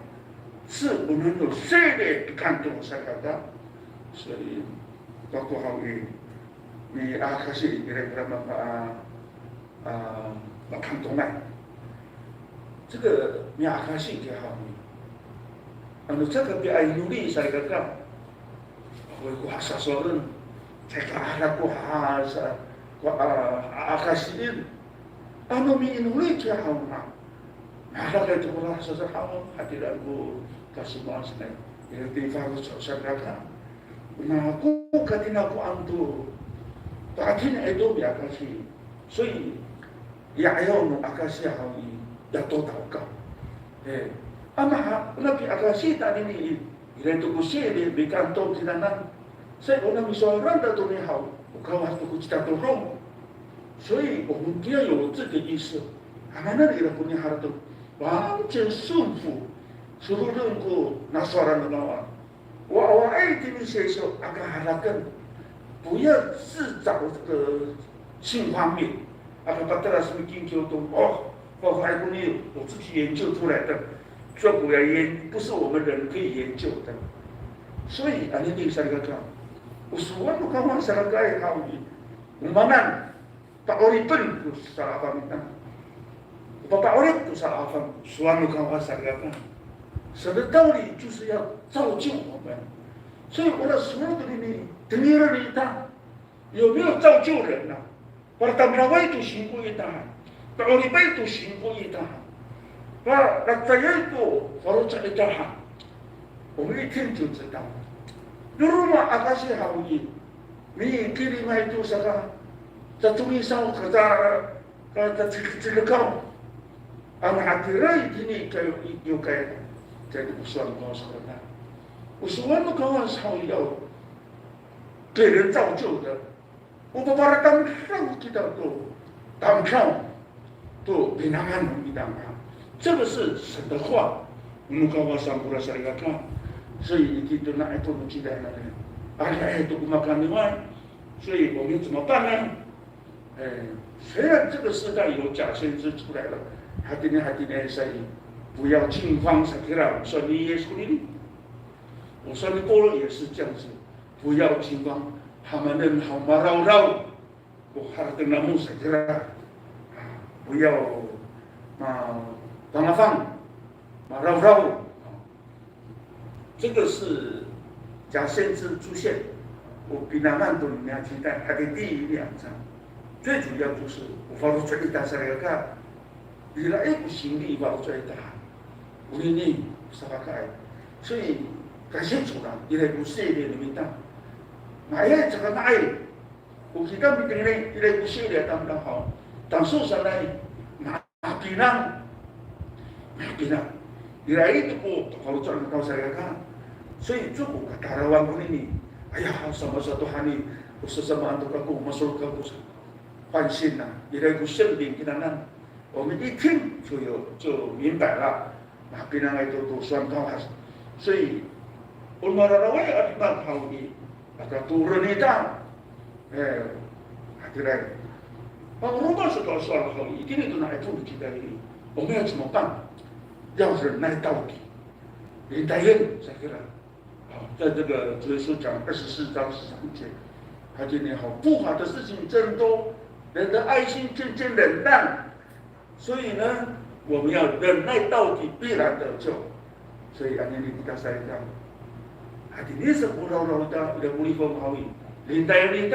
Speaker 3: 是我们有谁的看懂才可的，所以包括好于你开始kira-kira看懂了。 这个名卡西给好呢，这个比爱努力才个干，会花啥说人，才干了过哈啥， akasin ano minulit siya hauna mahalaga ito ko sa hauna hatiran ko kasumaan sa nai yung falo sa kaka na ko katina ko ang to akin ito bi akasi so ya ayaw no akasi hawi yato tao ka ama nabi akasi tani ni ilan ko siya bikanto tinanan saya orang misalnya的都没好，我看完都不知道都弄，所以我们不要有这个意识。他们那里的姑娘还都完全顺服，所有人都拿出来的话，我爱听些说，阿个还那个，不要自找这个性方面，阿个把这个什么研究都我还姑娘我自己研究出来的，这不是我们人可以研究的，所以阿你第三个看。usuan ko kawan saragay hawi umanan paoripin ko sa afam ita papaorip ko sa afam usuan ko kawan saragay 神的道理就是要造就我们，所以我的所有的你等于了你他有没有造就人呢？para tamraway itu singko itahan, paoripay itu singko itahan, para nagtaya itu faro sa itahan，我们一听就知道。rumah akasi hawi, ni kiri mai tu saka, tatumi sau kata cikau, ang hatirai kini kayo iyo kayo, jadi usuan kau sekarang, usuan tu kau hawi yau, 给人造就的，我们把它当上kita tu，当上tu binangan binangan，这个是神的话，我们kawan sambura saya kan。所以itu nak itu mesti dah nak ada itu makan ni mana，所以我们怎么办呢？虽然这个时代有假先知出来了，hati-hati saya不要惊慌失措了。说你耶稣你，我说你波罗也是这样子，不要惊慌，他们人好嘛绕绕，我还跟他们说了，不要嘛帮他放嘛绕绕。这个是假先知出现，我比那曼多里面期待他的第一2章，最主要就是我发出最大声来看，你那不行力发出最大，无论你啥个，所以感谢主了，你来不是的里面当，买这个买，我记得没定呢，你来不是的当当好，当受伤来，马比那，你来一步发出最大声来看。所以这个katarawan ko nini, ayah sama satu hari, sesama untuk aku masuk aku 换心了，你来个圣灵给他那，我们一听就明白了，那别人来都算到还是，所以我们那位阿曼好的，那个多人一当，对来，我们是搞算了好，一定都拿来做起来的，我们要怎么办？要忍耐到底，忍耐人才可以。在这个主耶稣讲24章13节，他今天好不好的事情真多，人的爱心渐渐冷淡，所以呢，我们要忍耐到底，必然得救。所以安尼你kita saya讲，hati ni sepuluh kita udah mulai memahami, lintai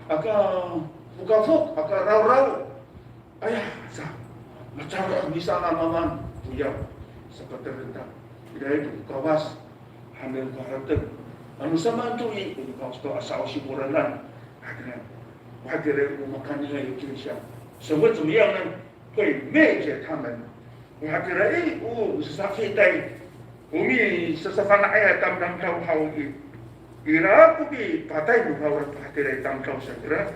Speaker 3: agak buka fok, agak rau-rau, ayah sah, macam di sana maman, buyar seperti rendah, tidak itu kawas. Hamil keharapan, anu sama tu ini, kalau kita asal siburan lan, hadirin makan ini有影响，神会怎么样呢？会灭绝他们。hadirin sesakai day, umi sesafana ayat tam kau hau ira kubi patai bukan hadirin tam kau segera，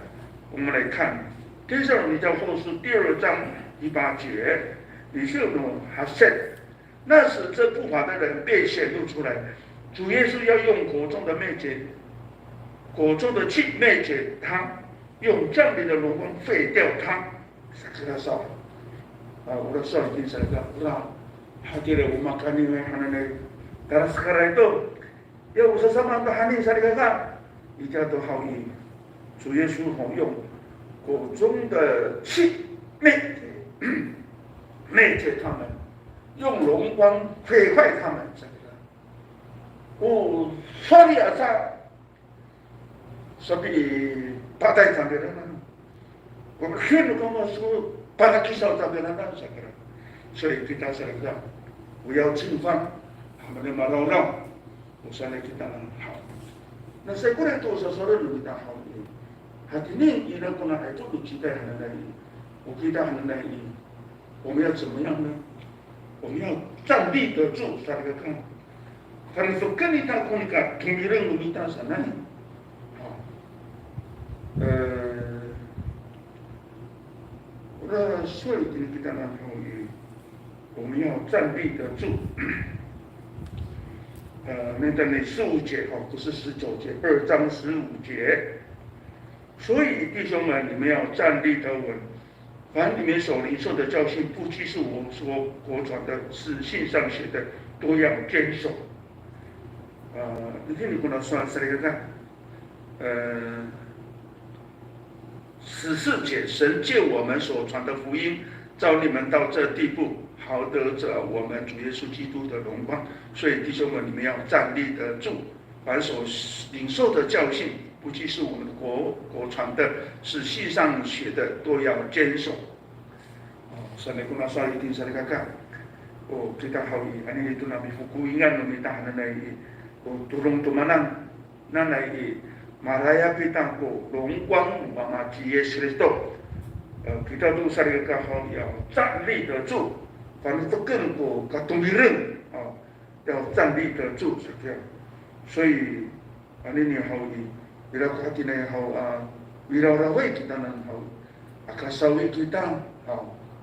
Speaker 3: 我们来看，接着你在后书第2章18节，你是用哈塞，那时这不法的人便显露出来。主耶稣要用火中的灭绝，火中的气灭绝他，用降临的荣光废掉他。知道少？我的少已经知道，不知道。hadirin umat kami yang mana karena sekarang itu ya sesama Tuhan saya kata, 一定要都好意，主耶稣好用火中的气灭绝他们，用荣光毁坏他们。说的也在，所以大在讲的人，我们看了刚刚说，把它介绍到别人那上去了，所以kita seragam，不要侵犯他们的马路上，我说来kita好。那在过来多少说的你kita好的，hati ni ina kuna itu kita hanya dari，我kita hanya dari，我们要怎么样呢？我们要站立得住，大家看。Kalau suka kita komunikasi, kemiren kita sana ni. 那所以今天呢，我们要站立得住。那在那15节不是19节，2章15节。所以弟兄们，你们要站立得稳。凡你们所领受的教训，不拘是我们所国传的，是信上写的，都要坚守。你听你跟他说这个看，14节，神借我们所传的福音，召你们到这地步，好得着我们主耶稣基督的荣光。所以弟兄们，你们要站立得住，凡所领受的教训，不拘是我们的国传的，是信上写的，都要坚守。所以跟他说一定是那个看，kita hawi, ani itu nabi fuku ingan meminta nanai. Turung tumanang nanai maraya pitangko longguang mama Yesus Kristus. Kita tu sari kahau yang 站立得住，反正都更过katumbiren要站立得住是这样。所以ani ni hawi bila hati na hau wirarawai kita nan hau akasawi kita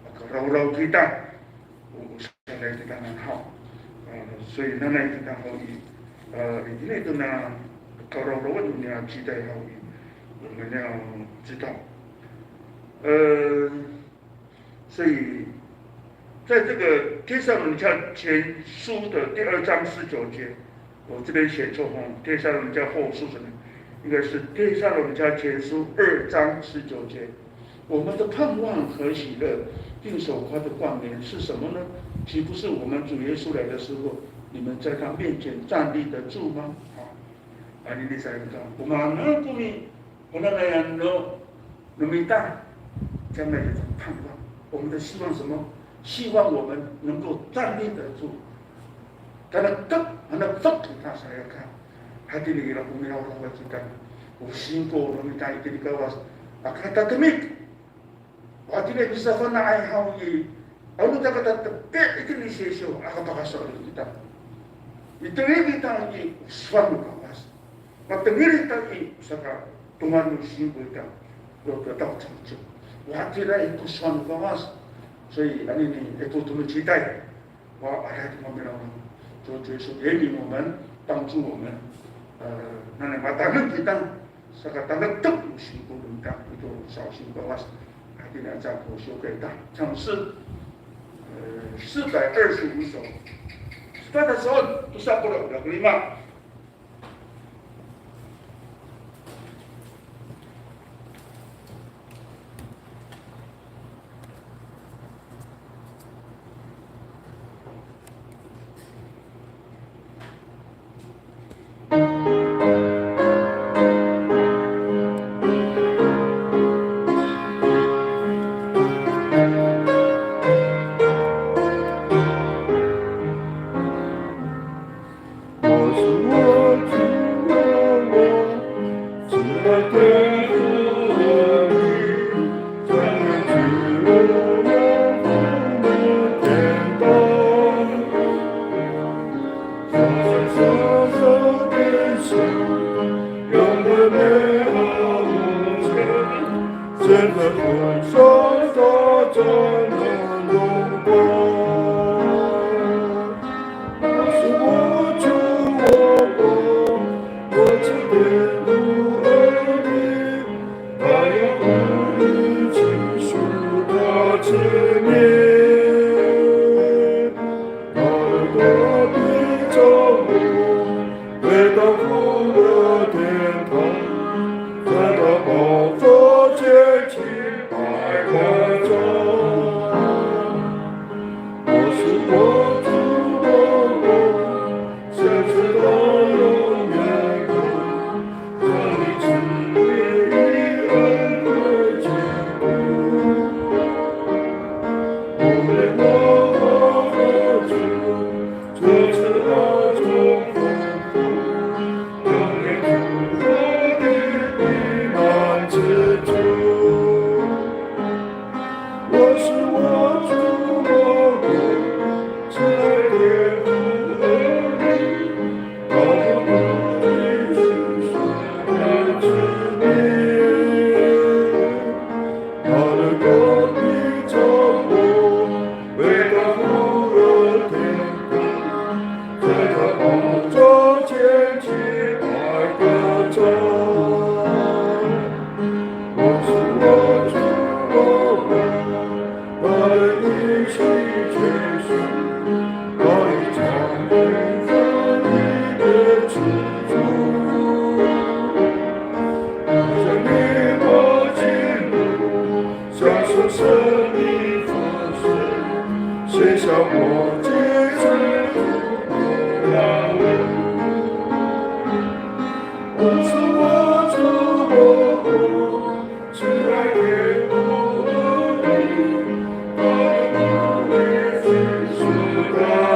Speaker 3: akarau kita usaha kita nan hau. 所以nanai kita hawi ini tu na kalau你要期待好，我们要知道，所以在这个帖撒罗尼迦前书的第2章19节，我这边写错帖撒罗尼迦后书什么？应该是帖撒罗尼迦前书2章19节。我们的盼望和喜乐，并守他的冠冕是什么呢？岂不是我们主耶稣来的时候，你们在他面前站立得住吗？ini saya kata, kumana kami penilaian meminta， 将来的盼望，我们的希望什么？希望我们能够站立得住。Karena kita saya kan, hati ni kita punya orang kita, usinko meminta itu di kawas, kata temik, hati ni bisa fana ai hawi, lalu kita kata tepek itu ni sesio, apa soal kita. Itu kita ni suami kawas. Matengiri tadi saka tuman singko ita lo tetap cantik. Wakila itu suami kawas. 所以安尼呢，也多多的期待，我爱的我们了，就就是给予我们，帮助我们，那你把他们给当，这个当个都有辛苦能当，一个小辛苦哇，还得来在国修给当，唱诗，425首，他的时候都上不了2万。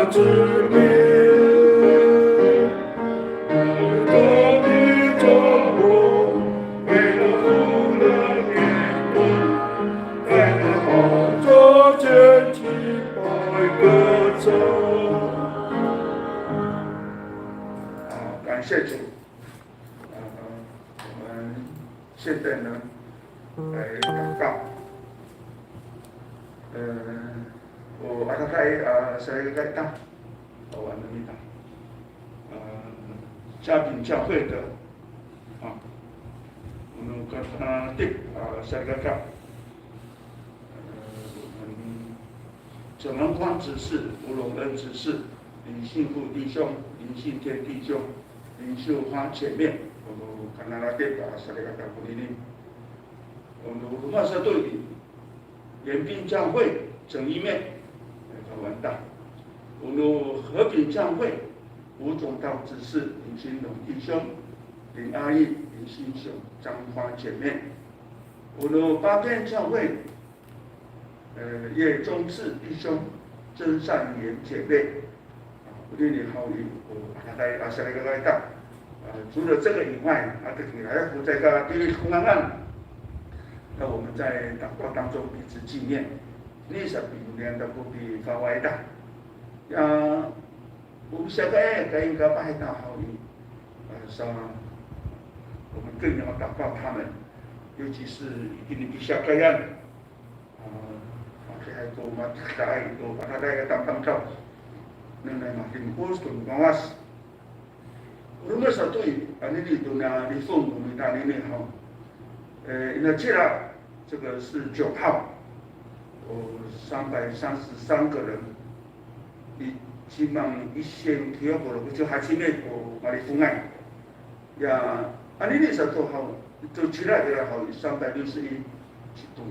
Speaker 1: 大之名，多比中国，为了富人民族，为了号召全体百歌唱。
Speaker 3: 好，感谢主。我们现在呢，来祷告。我阿他saya kata我们的嘉宾教会的我们saya kata 我们郑文光执事、吴龙恩执事、林信富弟兄、林信天弟兄、林秀花姐妹，我们看到那点saya kata鼓励你，我们文化社队延滨教会整一面。完蛋！我们和平教会吴总道执事林新龙弟兄、林阿义、林新雄、张花姐妹，我们八片教会叶忠志弟兄、曾善言姐妹，我对你好意，我阿下来个来到，除了这个以外，这个还要在个地理空案，那我们在祷告当中彼此纪念。你是明年的不比发外的，我们现在应该拜到好意，说我们更要祷告他们，尤其是一定比下个样，还多嘛，大多把他那个当照，那makin khusus untuk ngawas. Rumah satu ini di dunia di phone kita ini ha,那记了，这个是9号。333个人，起码1000条过了，就还去那个马里风案，呀，你那时候好，就起来的好361，启动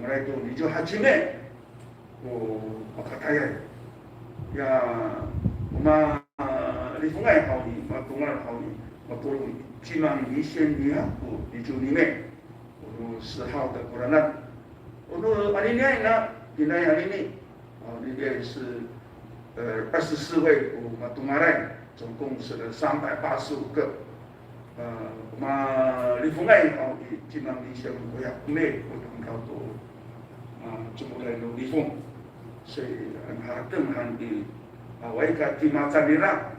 Speaker 3: 来做，你就还去那，我看他呀，呀，我们里风案好你，我东岸好你，我不容易，起码1200个，你就里面，我10号的过了那。Untuk hari ini Dinai hari ini, dia 是24位Matungarai， 总共是385个。我们离峰爱好基本上离乡不要没不同高度中国人离峰，所以他更很的我一个地方在里啦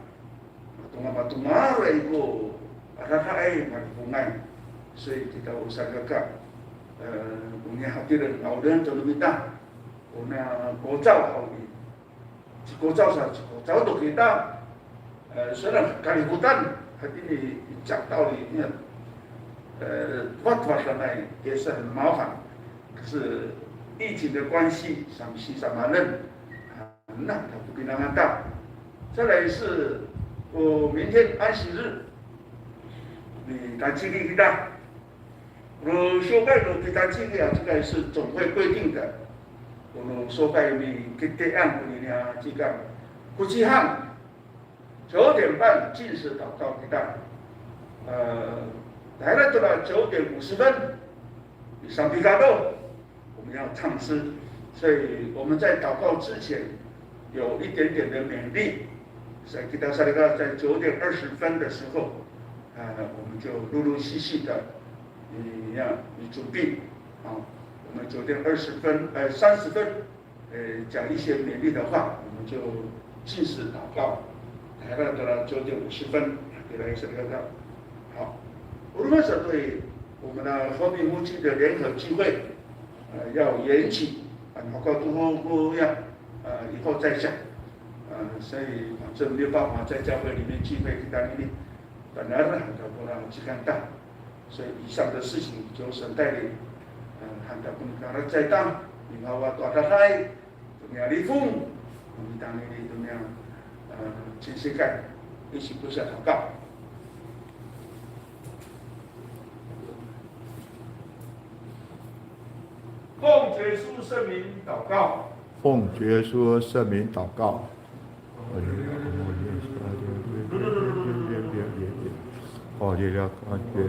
Speaker 3: ，Matungarai itu rata-rata离峰爱，所以kita usahakan punya hadirin audiens untuk kita punya 国照好的，国照上国照都给他，虽然kali hutan hari ini 讲道理，发的呢也是很麻烦，可是疫情的关系，上西上马人那他不给他们到。再来是明天安息日，你赶紧给他。修改的给他尽量，这个是总会规定的。我们修改你给这样子呢，这个估计上9点半进食祷告给他，来了到了9点50分，上皮卡豆，我们要唱诗，所以我们在祷告之前有一点点的勉励，所以给他说那个在9点20分的时候，我们就陆陆续续的。你准备我们9点30分，讲一些勉励的话，我们就进食祷告，来到了9点50分，给来一个好。无论是对我们的和平夫妻的联合聚会，要延期，祷告之后不要，以后再讲，所以反正没有办法在教会里面聚会给大家呢，本来呢很多不让去看到。所以以上的事情就神带领，看到不能让他再当，以后我多他来，怎么样离婚，我们当年怎么样，全世界一起不是祷告。
Speaker 1: 奉耶稣圣名祷告，
Speaker 4: 奉耶稣圣名祷告。哦，这个感觉，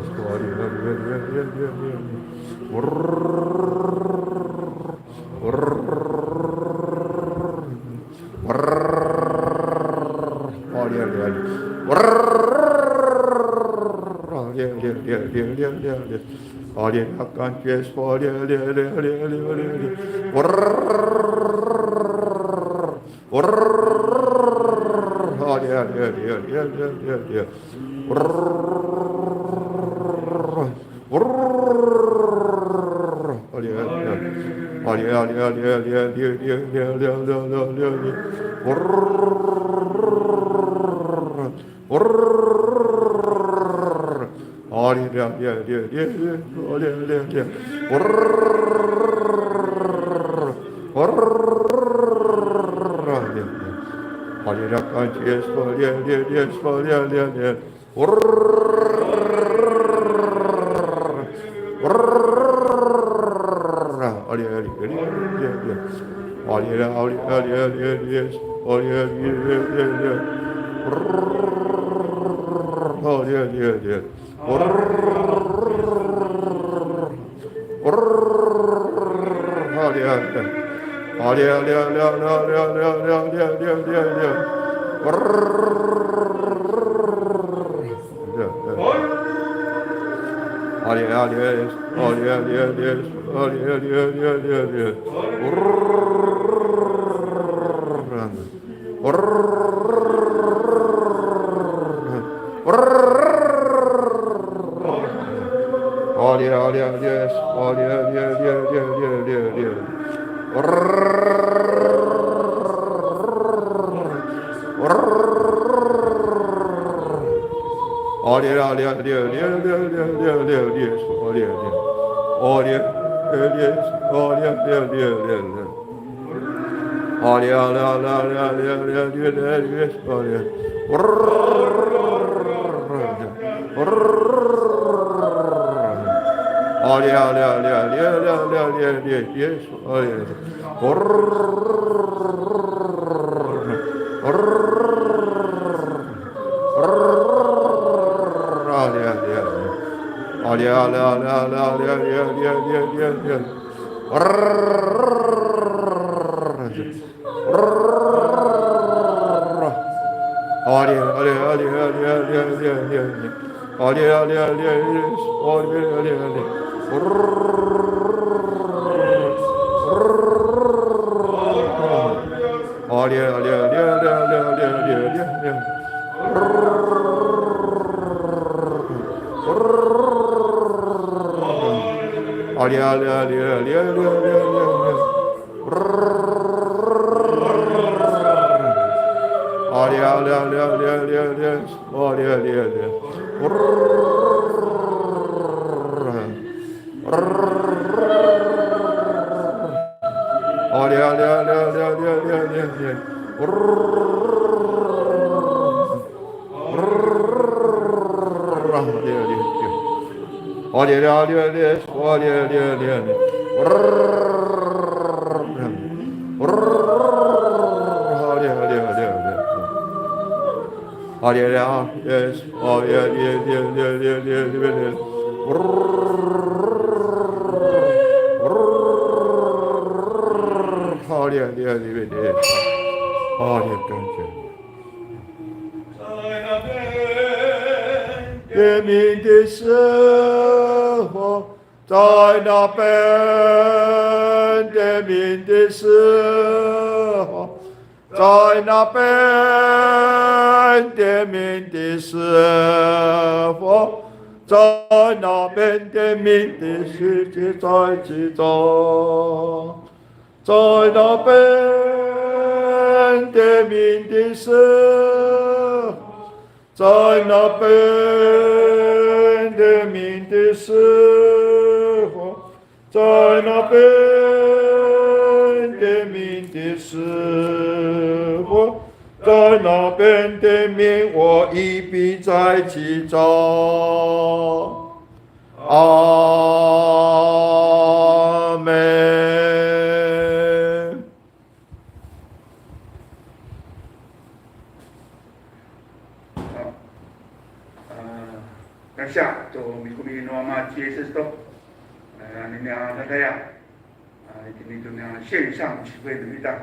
Speaker 3: 线上聚会的一档，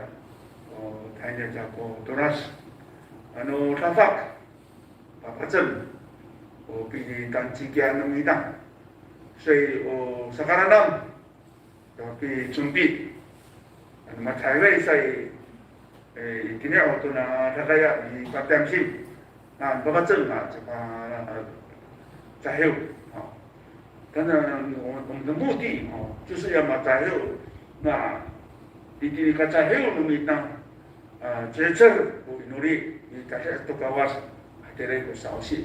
Speaker 3: 台家过多拉斯，他发，把证，比当几件弄一档，所以sekarang tapi cumpit, matahari saya ini auto na kaya di patem sim, nah baca ceng lah cuma cahaya, 当然我们的目的就是要把cahaya，那di cahaya lumina，这我努力，你大家都搞完，还得来个少些，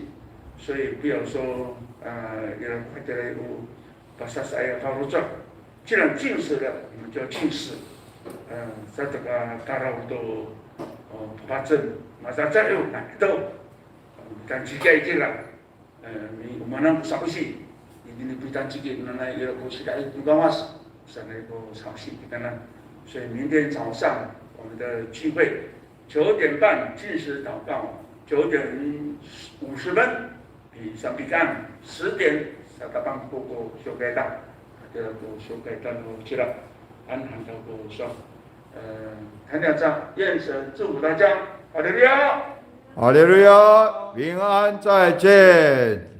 Speaker 3: 所以不要说要还得来个把啥saya taruh着，既然近视了，我们就要近视，在这个taruh untuk pancen masa cahaya nak itu dan jika itu lah，mana少些。ini berita cikgu nana ia ko sekali juga mas，sana ko少些的呢，所以明天早上我们的聚会9点半进食祷告，9点50分比上比干10点萨达邦哥哥修改到，这个修改到去了，安含到过说，谈两章，愿神祝福大家，哈利路亚，
Speaker 4: 哈利路亚，平安再见。